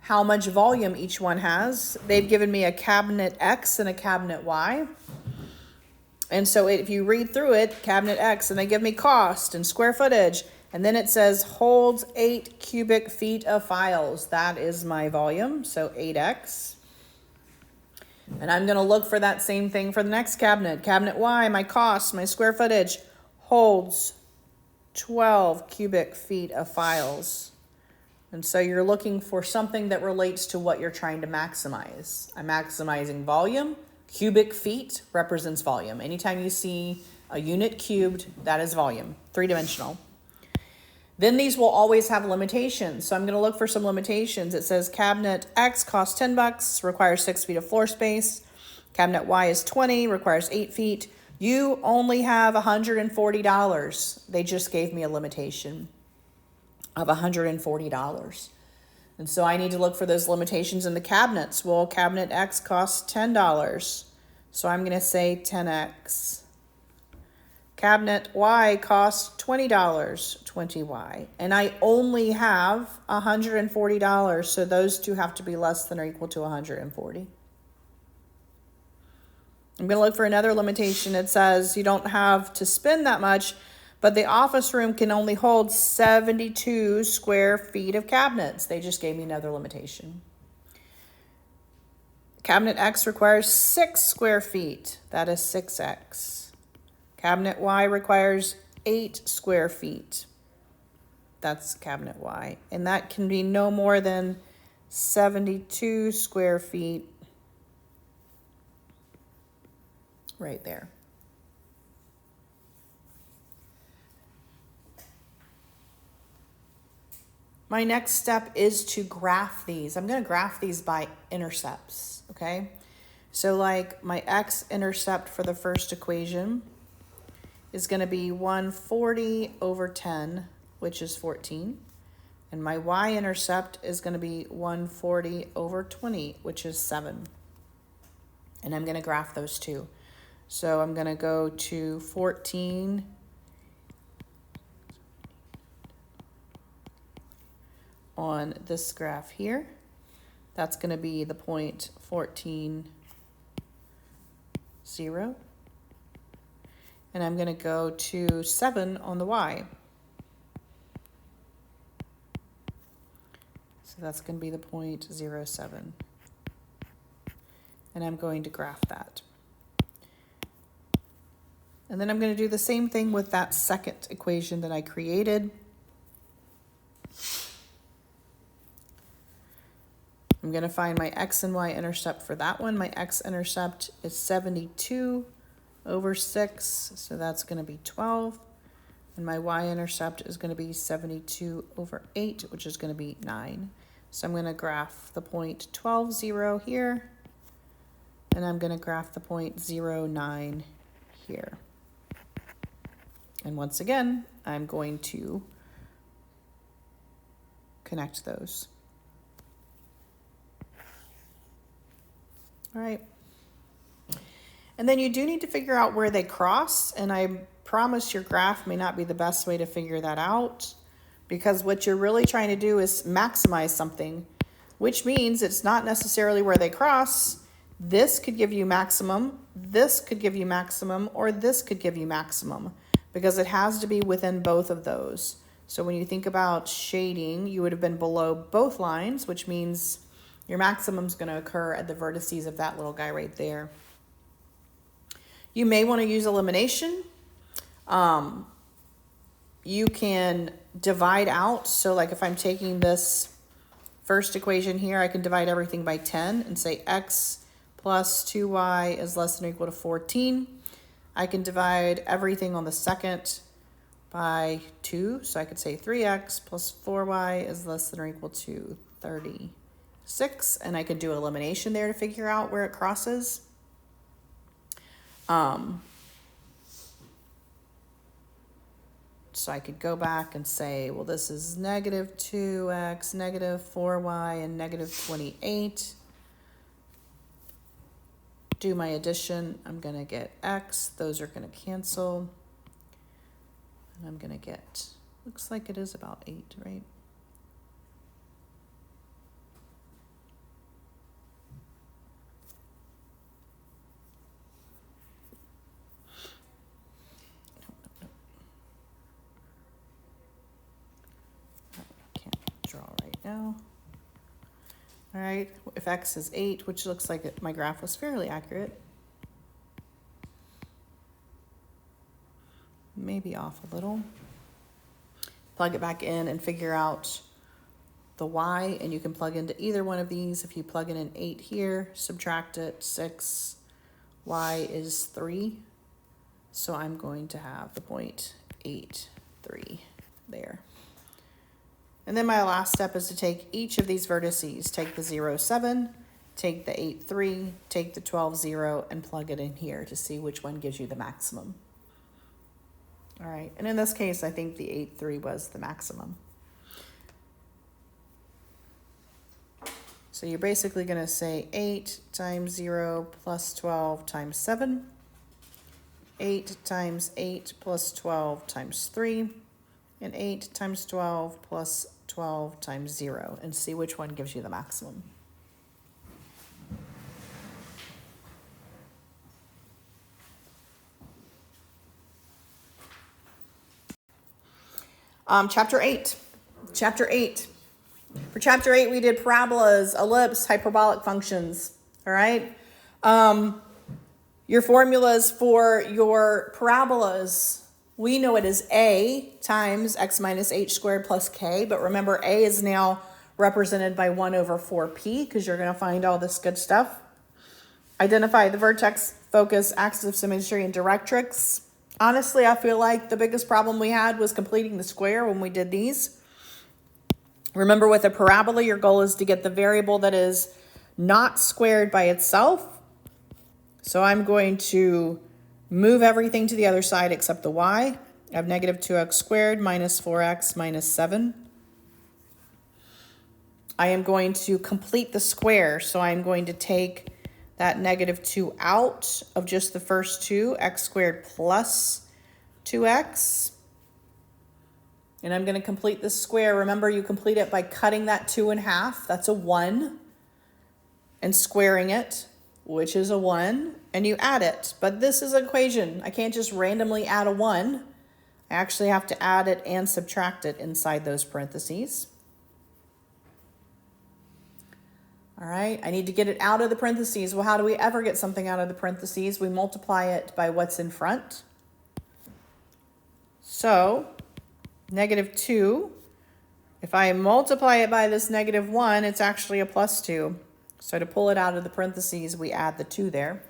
how much volume each one has. They've given me a cabinet X and a cabinet Y. And so if you read through it, cabinet X, and they give me cost and square footage, and then it says holds 8 cubic feet of files. That is my volume, so 8X. And I'm going to look for that same thing for the next cabinet. Cabinet Y, my cost, my square footage, holds 12 cubic feet of files. And so you're looking for something that relates to what you're trying to maximize. I'm maximizing volume. Cubic feet represents volume. Anytime you see a unit cubed, that is volume, 3-dimensional. Then these will always have limitations. So I'm going to look for some limitations. It says cabinet X costs $10, requires 6 feet of floor space. Cabinet Y is 20, requires 8 feet. You only have $140. They just gave me a limitation of $140. And so I need to look for those limitations in the cabinets. Well, cabinet X costs $10. So I'm going to say 10X. Cabinet Y costs $20, 20Y. And I only have $140, so those two have to be less than or equal to 140. I'm going to look for another limitation. It says you don't have to spend that much, but the office room can only hold 72 square feet of cabinets. They just gave me another limitation. Cabinet X requires 6 square feet. That is 6X. Cabinet Y requires 8 square feet. That's cabinet Y. And that can be no more than 72 square feet right there. My next step is to graph these. I'm going to graph these by intercepts, okay? So like my x-intercept for the first equation is going to be 140 over 10, which is 14. And my y-intercept is going to be 140 over 20, which is 7. And I'm going to graph those two. So I'm going to go to 14 on this graph here. That's going to be the point 14, 0. And I'm going to go to 7 on the y. So that's going to be the point 0.07. And I'm going to graph that. And then I'm going to do the same thing with that second equation that I created. I'm going to find my x and y intercept for that one. My x-intercept is 72 over 6, so that's going to be 12. And my y-intercept is going to be 72 over 8, which is going to be 9. So I'm going to graph the point 12, 0 here, and I'm going to graph the point 0.9 here. And once again, I'm going to connect those. All right. And then you do need to figure out where they cross, and I promise your graph may not be the best way to figure that out, because what you're really trying to do is maximize something. which means it's not necessarily where they cross. This could give you maximum, this could give you maximum, or this could give you maximum, because it has to be within both of those. So when you think about shading, you would have been below both lines, which means your maximum is going to occur at the vertices of that little guy right there. You may want to use elimination. You can divide out. So like if I'm taking this first equation here, I can divide everything by 10 and say x plus 2y is less than or equal to 14. I can divide everything on the second by 2. So I could say 3x plus 4y is less than or equal to 36. And I could do elimination there to figure out where it crosses. So I could go back and say, well, this is negative 2x, negative 4y, and negative 28. Do my addition. I'm going to get x. Those are going to cancel. And I'm going to get, looks like it is about 8, right? Now. All right, if x is 8, which looks like my graph was fairly accurate. Maybe off a little. Plug it back in and figure out the y, and you can plug into either one of these. If you plug in an 8 here, subtract it, 6, y is 3. So I'm going to have the 0.83 there. And then my last step is to take each of these vertices, take the 0, 7, take the 8, 3, take the 12, 0, and plug it in here to see which one gives you the maximum. All right, and in this case, I think the 8, 3 was the maximum. So you're basically going to say 8 times 0 plus 12 times 7, 8 times 8 plus 12 times 3, and 8 times 12 plus 12 times 0, and see which one gives you the maximum. Chapter 8. Chapter 8. For chapter 8, we did parabolas, ellipse, hyperbolic functions. All right. Your formulas for your parabolas, we know it is a times x minus h squared plus k, but remember a is now represented by 1 over 4p because you're going to find all this good stuff. Identify the vertex, focus, axis of symmetry, and directrix. Honestly, I feel like the biggest problem we had was completing the square when we did these. Remember, with a parabola, your goal is to get the variable that is not squared by itself. So I'm going to move everything to the other side except the y. I have negative 2x squared minus 4x minus 7. I am going to complete the square. So I'm going to take that negative 2 out of just the first two, x squared plus 2x. And I'm going to complete the square. Remember, you complete it by cutting that 2 in half. That's a 1. And squaring it, which is a 1. And you add it. But this is an equation. I can't just randomly add a 1. I actually have to add it and subtract it inside those parentheses. All right, I need to get it out of the parentheses. Well, how do we ever get something out of the parentheses? We multiply it by what's in front. So, negative 2, if I multiply it by this negative 1, it's actually a plus 2. So to pull it out of the parentheses, we add the 2 there.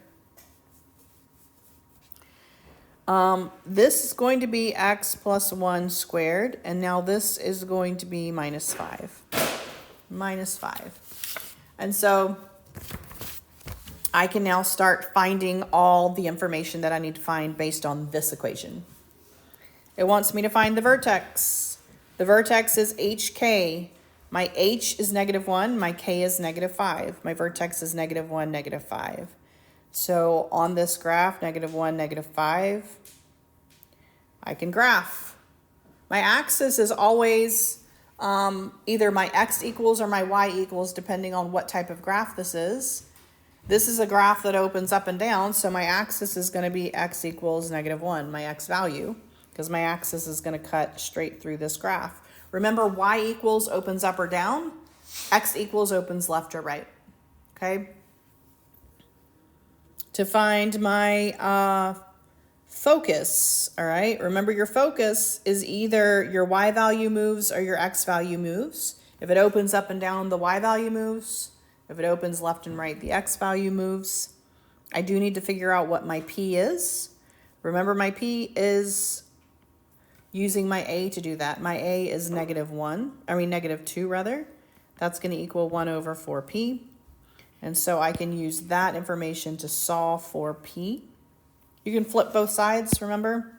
This is going to be x plus 1 squared, and now this is going to be minus 5. Minus 5. And so I can now start finding all the information that I need to find based on this equation. It wants me to find the vertex. The vertex is hk. My h is negative 1. My k is negative 5. My vertex is negative 1, negative 5. So on this graph, negative 1, negative 5, I can graph. My axis is always either my x equals or my y equals, depending on what type of graph this is. This is a graph that opens up and down, so my axis is going to be x equals -1, my x value, because my axis is going to cut straight through this graph. Remember, y equals opens up or down, x equals opens left or right, okay? To find my focus, all right? Remember, your focus is either your y value moves or your x value moves. If it opens up and down, the y value moves. If it opens left and right, the x value moves. I do need to figure out what my p is. Remember, my p is using my a to do that. My a is -2 rather. That's going to equal 1/4p. And so I can use that information to solve for p. You can flip both sides, remember?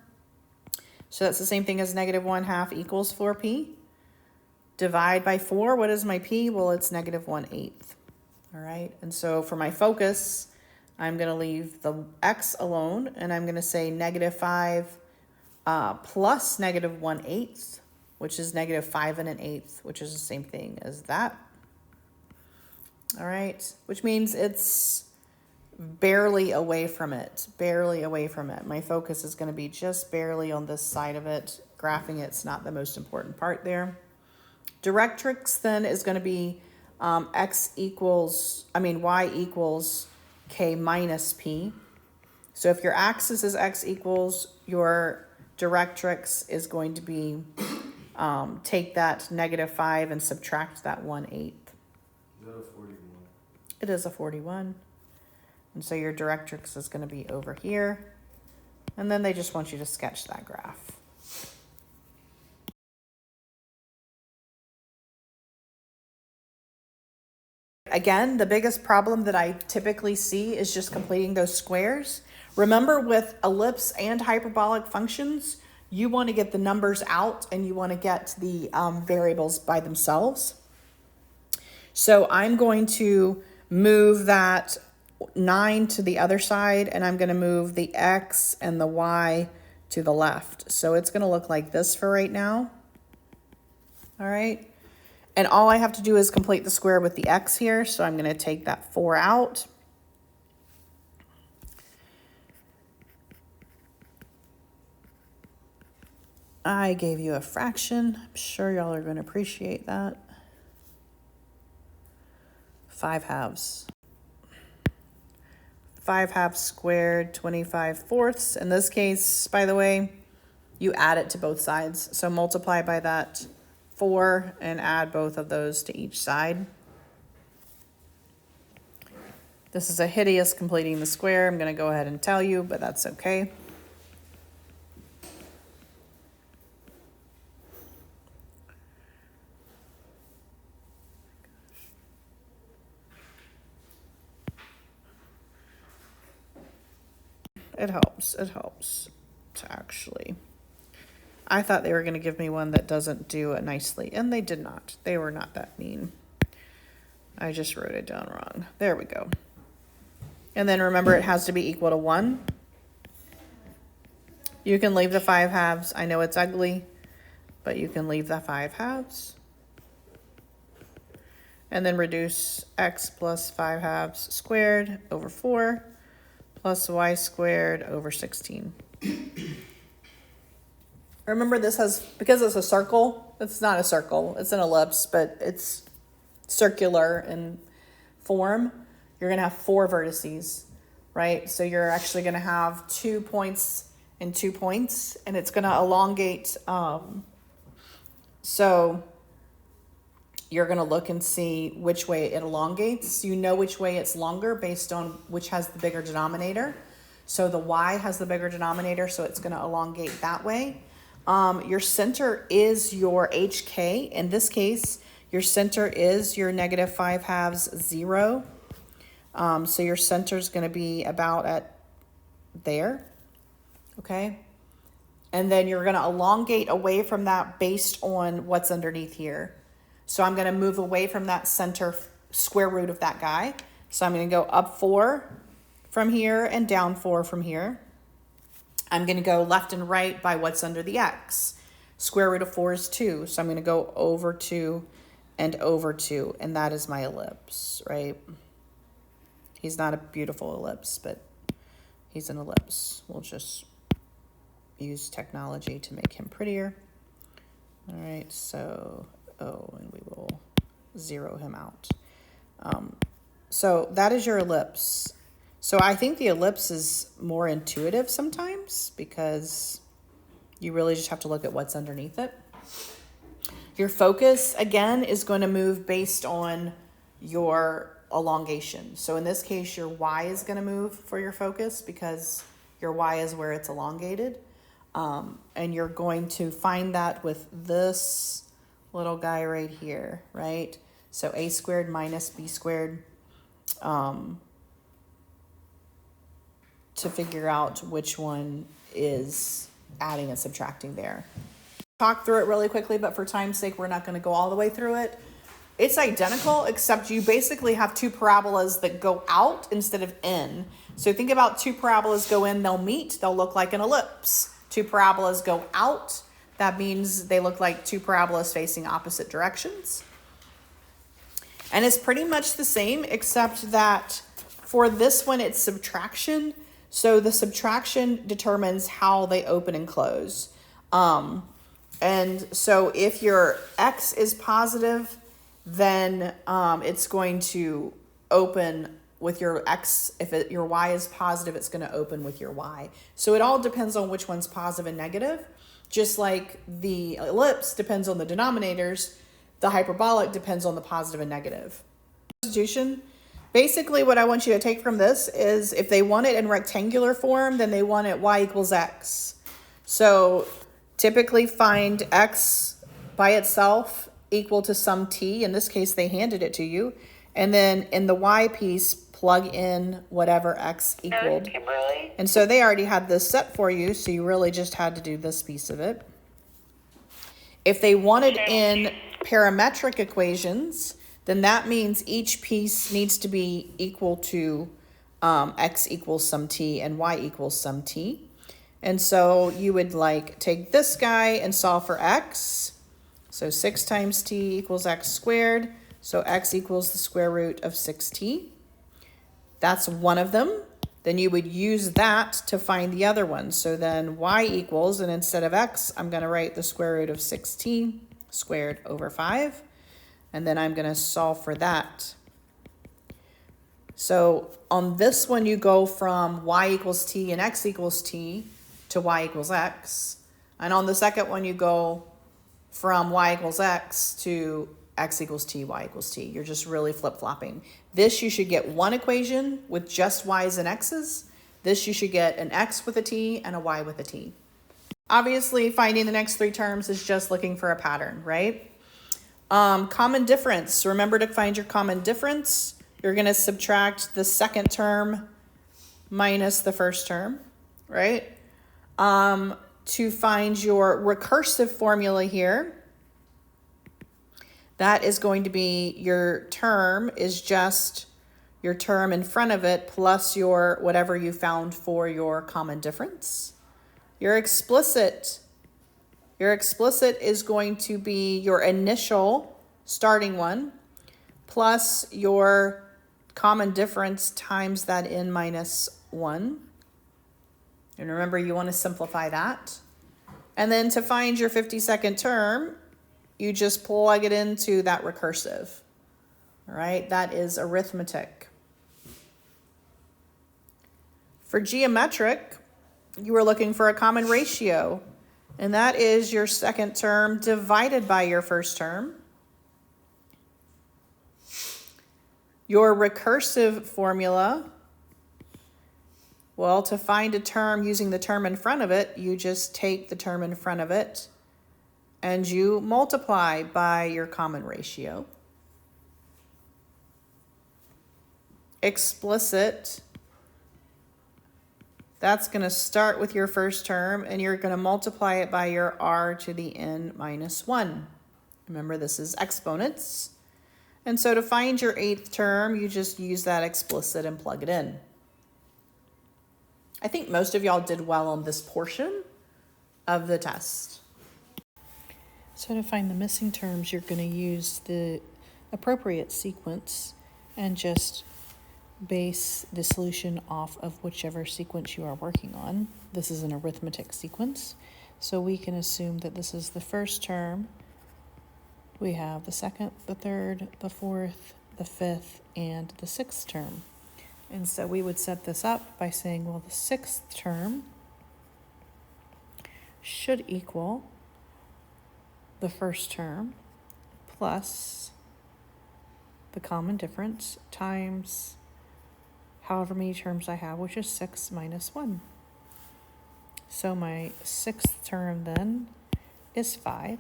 So that's the same thing as -1/2 equals 4p. Divide by 4, what is my p? Well, it's -1/8. All right, and so for my focus, I'm going to leave the x alone, and I'm going to say -5 plus -1/8, which is -5 1/8, which is the same thing as that. All right, which means it's barely away from it, barely away from it. My focus is going to be just barely on this side of it. Graphing it's not the most important part there. Directrix then is going to be y equals k minus p. So if your axis is x equals, your directrix is going to be take that -5 and subtract that 1/8. Is that a 41? It is a 41. And so your directrix is going to be over here. And then they just want you to sketch that graph. Again, the biggest problem that I typically see is just completing those squares. Remember, with ellipse and hyperbolic functions, you want to get the numbers out and you want to get the variables by themselves. So I'm going to move that 9 to the other side, and I'm going to move the x and the y to the left. So it's going to look like this for right now. All right. And all I have to do is complete the square with the x here. So I'm going to take that 4 out. I gave you a fraction. I'm sure y'all are going to appreciate that. 5/2. 5/2 squared, 25/4. In this case, by the way, you add it to both sides. So multiply by that 4 and add both of those to each side. This is a hideous completing the square. I'm going to go ahead and tell you, but that's okay. It helps to actually. I thought they were going to give me one that doesn't do it nicely, and they did not. They were not that mean. I just wrote it down wrong. There we go. And then remember, it has to be equal to 1. You can leave the 5/2. I know it's ugly, but you can leave the 5/2. And then reduce x plus 5/2 squared over 4 plus y squared over 16. Remember, this has, because it's a circle, it's not a circle, it's an ellipse, but it's circular in form. You're going to have 4 vertices, right? So you're actually going to have 2 points and 2 points, and it's going to elongate. So you're going to look and see which way it elongates. You know which way it's longer based on which has the bigger denominator. So the y has the bigger denominator, so it's going to elongate that way. Your center is your HK. In this case, your center is your -5/2 0. So your center is going to be about at there. Okay. And then you're going to elongate away from that based on what's underneath here. So I'm going to move away from that center square root of that guy. So I'm going to go up 4 from here and down 4 from here. I'm going to go left and right by what's under the x. Square root of 4 is 2. So I'm going to go over 2 and over 2. And that is my ellipse, right? He's not a beautiful ellipse, but he's an ellipse. We'll just use technology to make him prettier. All right, so, and we will 0 him out. So that is your ellipse. So I think the ellipse is more intuitive sometimes because you really just have to look at what's underneath it. Your focus, again, is going to move based on your elongation. So in this case, your Y is going to move for your focus because your Y is where it's elongated. And you're going to find that with this little guy right here, right? So a squared minus b squared to figure out which one is adding and subtracting there. Talk through it really quickly, but for time's sake, we're not going to go all the way through it. It's identical, except you basically have two parabolas that go out instead of in. So think about two parabolas go in, they'll meet, they'll look like an ellipse. Two parabolas go out, that means they look like two parabolas facing opposite directions. And it's pretty much the same, except that for this one, it's subtraction. So the subtraction determines how they open and close. And so if your X is positive, then it's going to open with your X. If your Y is positive, it's going to open with your Y. So it all depends on which one's positive and negative. Just like the ellipse depends on the denominators, the hyperbolic depends on the positive and negative. Substitution. Basically, what I want you to take from this is if they want it in rectangular form, then they want it Y equals X. So typically find X by itself equal to some T. In this case, they handed it to you. And then in the Y piece, plug in whatever X equaled. And so they already had this set for you, so you really just had to do this piece of it. If they wanted in parametric equations, then that means each piece needs to be equal to X equals some T and Y equals some T. And so you would like take this guy and solve for X. So 6 times T equals X squared. So X equals the square root of 6T. That's one of them. Then you would use that to find the other one. So then Y equals, and instead of X, I'm going to write the square root of 6T squared over 5. And then I'm going to solve for that. So on this one, you go from Y equals T and X equals T to Y equals X. And on the second one, you go from Y equals X to X equals T, Y equals T. You're just really flip-flopping. This, you should get one equation with just Y's and X's. This, you should get an X with a T and a Y with a T. Obviously, finding the next three terms is just looking for a pattern, right? Common difference. Remember to find your common difference. You're going to subtract the second term minus the first term, right? To find your recursive formula here, that is going to be your term is just your term in front of it plus your whatever you found for your common difference. Your explicit is going to be your initial starting one plus your common difference times that n minus 1. And remember, you want to simplify that. And then to find your 52nd term, you just plug it into that recursive. All right, that is arithmetic. For geometric, you are looking for a common ratio, and that is your second term divided by your first term. Your recursive formula, well, to find a term using the term in front of it, you just take the term in front of it and you multiply by your common ratio. Explicit, that's going to start with your first term and you're going to multiply it by your r to the n minus 1. Remember, this is exponents. And so to find your 8th term, you just use that explicit and plug it in. I think most of y'all did well on this portion of the test. So to find the missing terms, you're going to use the appropriate sequence and just base the solution off of whichever sequence you are working on. This is an arithmetic sequence, so we can assume that this is the first term. We have the second, the third, the fourth, the fifth, and the sixth term. And so we would set this up by saying, well, the sixth term should equal the first term plus the common difference times however many terms I have, which is 6 minus 1. So my sixth term then is 5.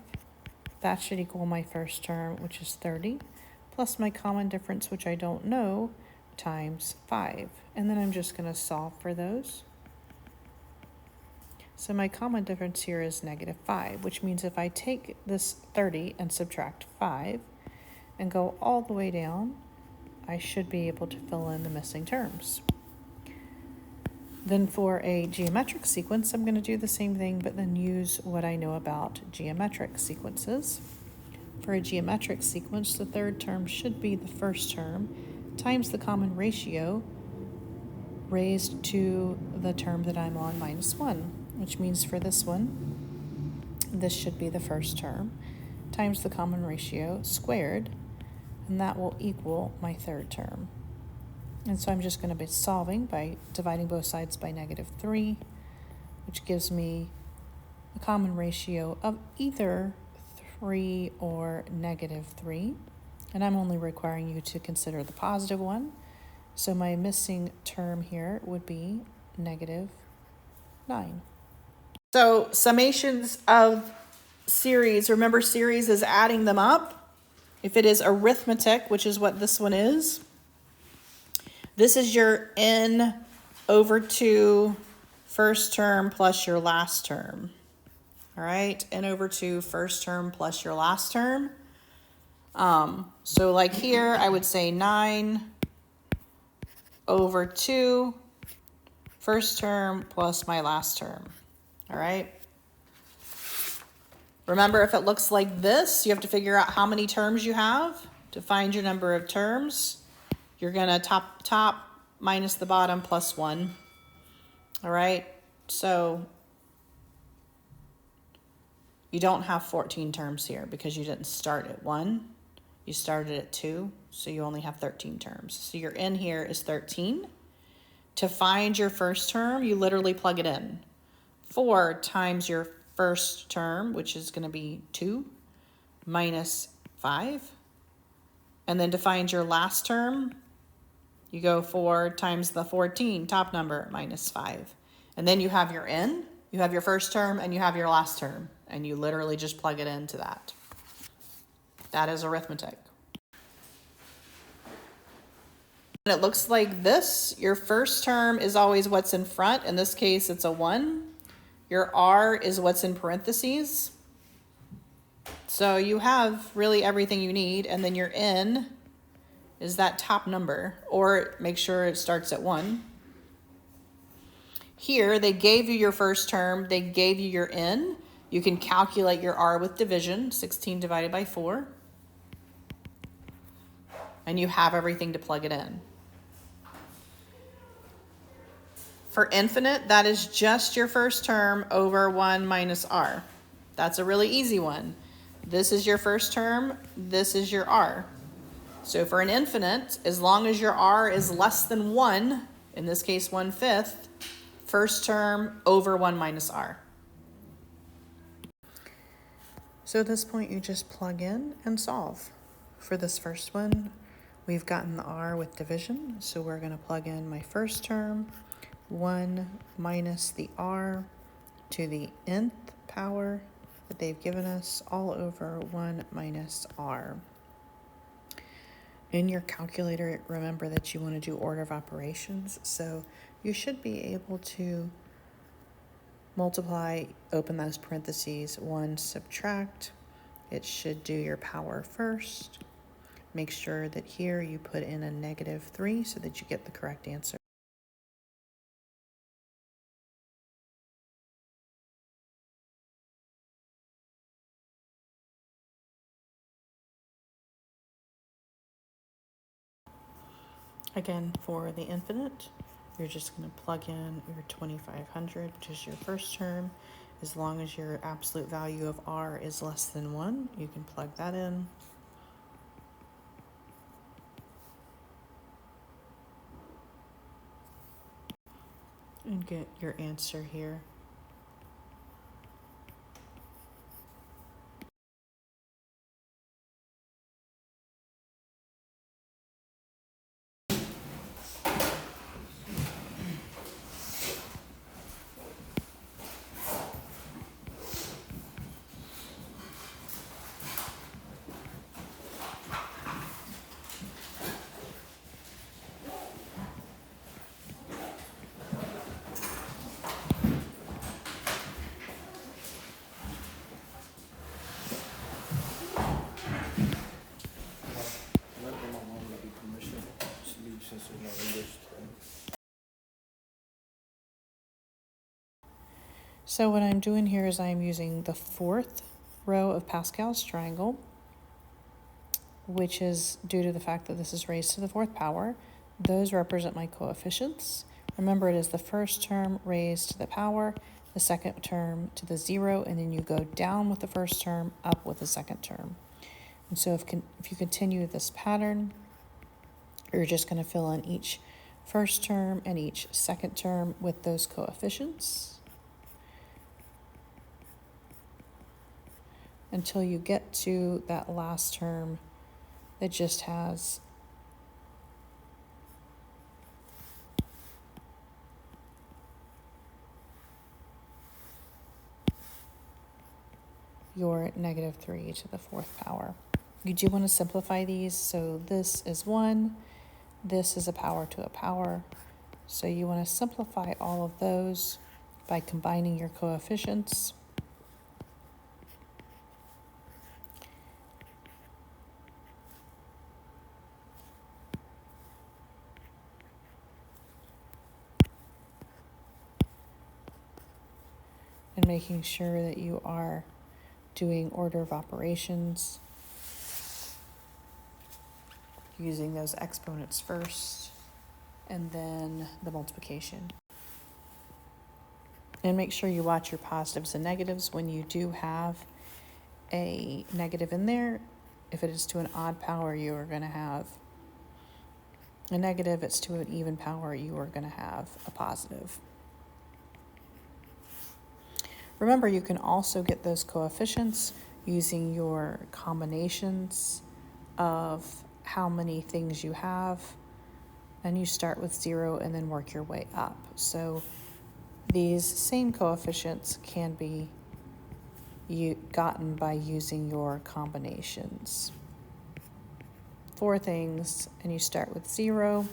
That should equal my first term, which is 30, plus my common difference, which I don't know, times 5. And then I'm just going to solve for those. So my common difference here is negative 5, which means if I take this 30 and subtract 5 and go all the way down, I should be able to fill in the missing terms. Then for a geometric sequence, I'm going to do the same thing, but then use what I know about geometric sequences. For a geometric sequence, the third term should be the first term times the common ratio raised to the term that I'm on minus 1, which means for this one, this should be the first term times the common ratio squared, and that will equal my third term. And so I'm just going to be solving by dividing both sides by negative 3, which gives me a common ratio of either 3 or negative 3. And I'm only requiring you to consider the positive one. So my missing term here would be negative 9. So summations of series, remember series is adding them up. If it is arithmetic, which is what this one is, this is your n over 2 first term plus your last term. All right, n over 2 first term plus your last term. So like here, I would say 9 over 2 first term plus my last term. All right. Remember, if it looks like this, you have to figure out how many terms you have. To find your number of terms, you're going to top minus the bottom plus 1. All right, so you don't have 14 terms here because you didn't start at 1. You started at 2, so you only have 13 terms. So your n here is 13. To find your first term, you literally plug it in. 4 times your first term, which is going to be 2, minus 5. And then to find your last term, you go 4 times the 14, top number, minus 5. And then you have your n, you have your first term, and you have your last term. And you literally just plug it into that. That is arithmetic. And it looks like this. Your first term is always what's in front. In this case, it's a 1. Your r is what's in parentheses. So you have really everything you need. And then your n is that top number. Or make sure it starts at 1. Here, they gave you your first term. They gave you your n. You can calculate your r with division. 16 divided by 4. And you have everything to plug it in. For infinite, that is just your first term over 1 minus r. That's a really easy one. This is your first term. This is your r. So for an infinite, as long as your r is less than 1, in this case 1/5, first term over 1 minus r. So at this point, you just plug in and solve. For this first one, we've gotten the r with division, so we're going to plug in my first term, 1 minus the r to the nth power that they've given us, all over 1 minus r. In your calculator, remember that you want to do order of operations, so you should be able to multiply, open those parentheses, 1 subtract. It should do your power first. Make sure that here you put in a negative 3 so that you get the correct answer. Again, for the infinite, you're just going to plug in your 2500, which is your first term. As long as your absolute value of r is less than 1, you can plug that in. And get your answer here. So what I'm doing here is I'm using the fourth row of Pascal's triangle, which is due to the fact that this is raised to the fourth power. Those represent my coefficients. Remember, it is the first term raised to the power, the second term to the 0, and then you go down with the first term, up with the second term. And so if you continue this pattern, you're just going to fill in each first term and each second term with those coefficients until you get to that last term that just has your -3 to the fourth power. You do want to simplify these, so this is 1, this is a power to a power, so you want to simplify all of those by combining your coefficients. And making sure that you are doing order of operations, using those exponents first, and then the multiplication. And make sure you watch your positives and negatives when you do have a negative in there. If it is to an odd power, you are going to have a negative. If it's to an even power, you are going to have a positive. Remember, you can also get those coefficients using your combinations of how many things you have, and you start with 0 and then work your way up. So these same coefficients can be gotten by using your combinations. 4 things, and you start with 0,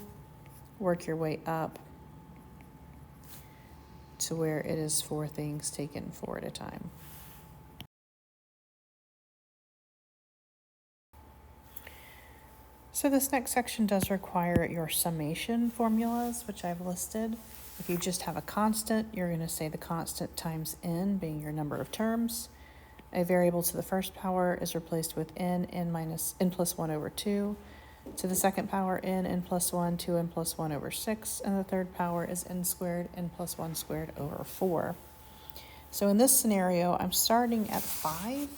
work your way up to where it is 4 things taken 4 at a time. So this next section does require your summation formulas, which I've listed. If you just have a constant, you're going to say the constant times n being your number of terms. A variable to the first power is replaced with n plus 1 over 2. To the second power, n plus 1, 2n plus 1 over 6. And the third power is n squared, n plus 1 squared over 4. So in this scenario, I'm starting at 5.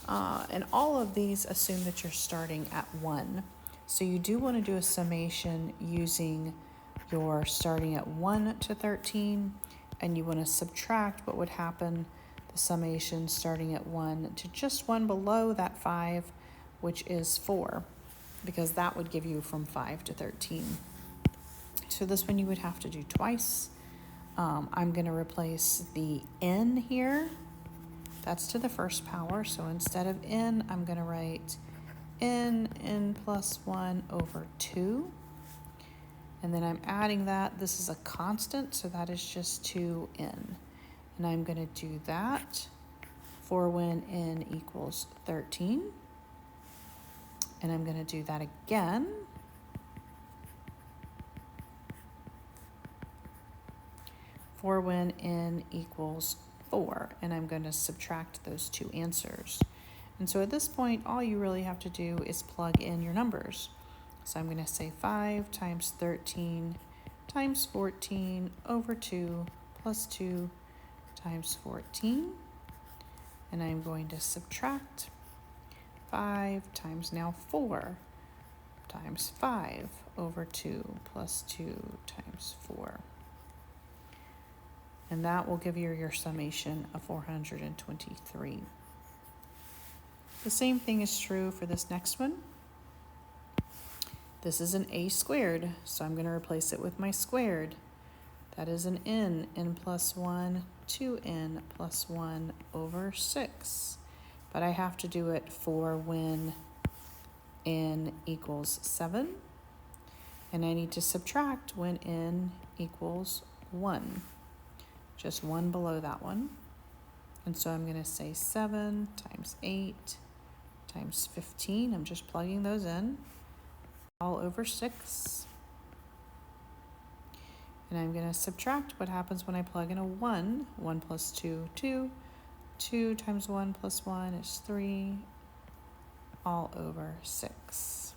And all of these assume that you're starting at 1. So you do want to do a summation using your starting at 1 to 13. And you want to subtract what would happen, the summation starting at 1 to just one below that 5, which is 4. Because that would give you from 5 to 13. So this one you would have to do twice. I'm going to replace the n here. That's to the first power. So instead of n, I'm going to write n plus 1 over 2. And then I'm adding that. This is a constant, so that is just 2n. And I'm going to do that for when n equals 13. And I'm going to do that again for when n equals 4. And I'm going to subtract those two answers. And so at this point, all you really have to do is plug in your numbers. So I'm going to say 5 times 13 times 14 over 2 plus 2 times 14. And I'm going to subtract 5 times now 4 times 5 over 2 plus 2 times 4. And that will give you your summation of 423. The same thing is true for this next one. This is an a squared, so I'm going to replace it with my squared. That is an n plus 1, 2n plus 1 over 6. But I have to do it for when n equals 7. And I need to subtract when n equals 1. Just one below that one. And so I'm going to say 7 times 8 times 15. I'm just plugging those in. All over 6. And I'm going to subtract what happens when I plug in a 1. 1 plus 2, 2. 2 times 1 plus 1 is 3. All over 6.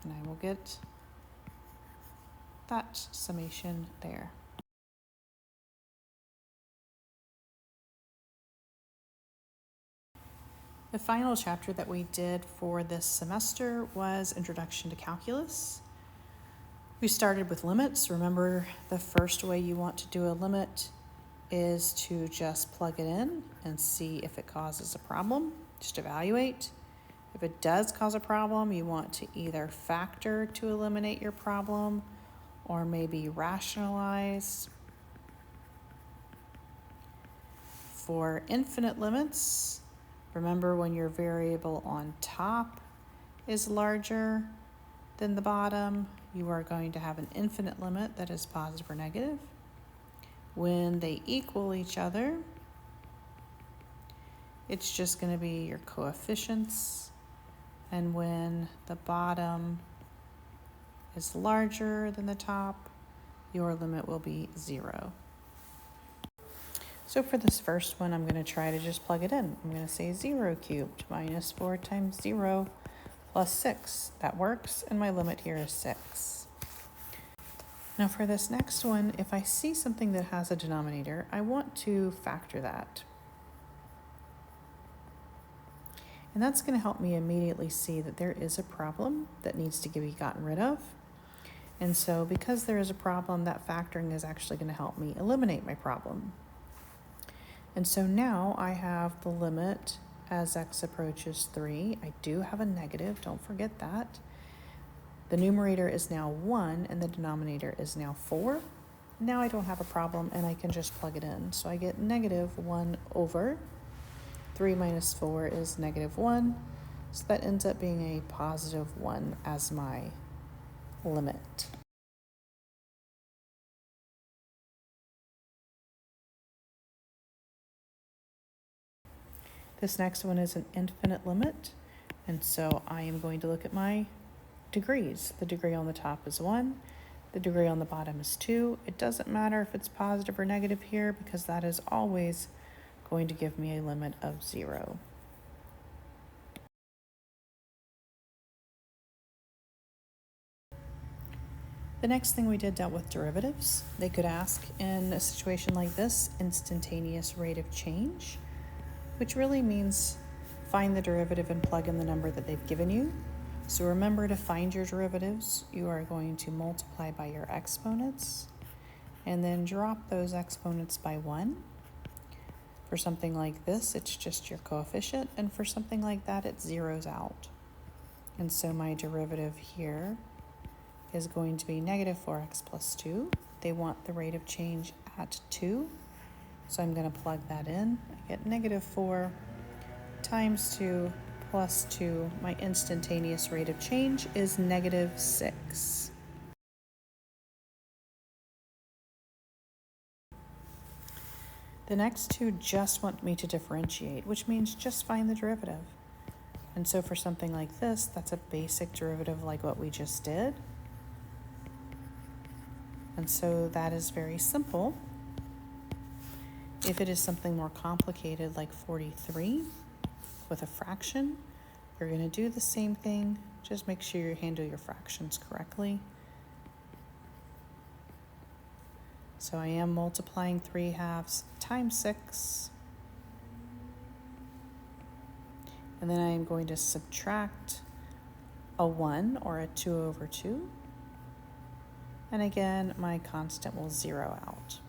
And I will get that summation there. The final chapter that we did for this semester was Introduction to Calculus. We started with limits. Remember, the first way you want to do a limit is to just plug it in and see if it causes a problem. Just evaluate. If it does cause a problem, you want to either factor to eliminate your problem or maybe rationalize. For infinite limits, remember when your variable on top is larger than the bottom, you are going to have an infinite limit that is positive or negative. When they equal each other, it's just going to be your coefficients. And when the bottom is larger than the top, your limit will be 0. So for this first one, I'm going to try to just plug it in. I'm going to say 0 cubed minus 4 times 0 plus 6. That works, and my limit here is 6. Now for this next one, if I see something that has a denominator, I want to factor that. And that's going to help me immediately see that there is a problem that needs to be gotten rid of. And so because there is a problem, that factoring is actually going to help me eliminate my problem. And so now I have the limit as x approaches 3. I do have a negative, don't forget that. The numerator is now 1 and the denominator is now 4. Now I don't have a problem and I can just plug it in. So I get negative 1 over 3 minus 4 is negative 1. So that ends up being a positive 1 as my limit. This next one is an infinite limit, and so I am going to look at my degrees. The degree on the top is 1, the degree on the bottom is 2. It doesn't matter if it's positive or negative here because that is always going to give me a limit of 0. The next thing we did dealt with derivatives. They could ask in a situation like this, instantaneous rate of change, which really means find the derivative and plug in the number that they've given you. So remember, to find your derivatives, you are going to multiply by your exponents and then drop those exponents by 1. For something like this, it's just your coefficient, and for something like that, it zeroes out. And so my derivative here is going to be negative 4x plus 2. They want the rate of change at 2. So I'm going to plug that in. I get negative 4 times 2 plus 2. My instantaneous rate of change is negative 6. The next two just want me to differentiate, which means just find the derivative. And so for something like this, that's a basic derivative like what we just did. And so that is very simple. If it is something more complicated like 43 with a fraction, you're going to do the same thing, Just make sure you handle your fractions correctly. So I am multiplying 3/2 times 6. And then I am going to subtract a 1 or a 2 over 2. And again, my constant will zero out.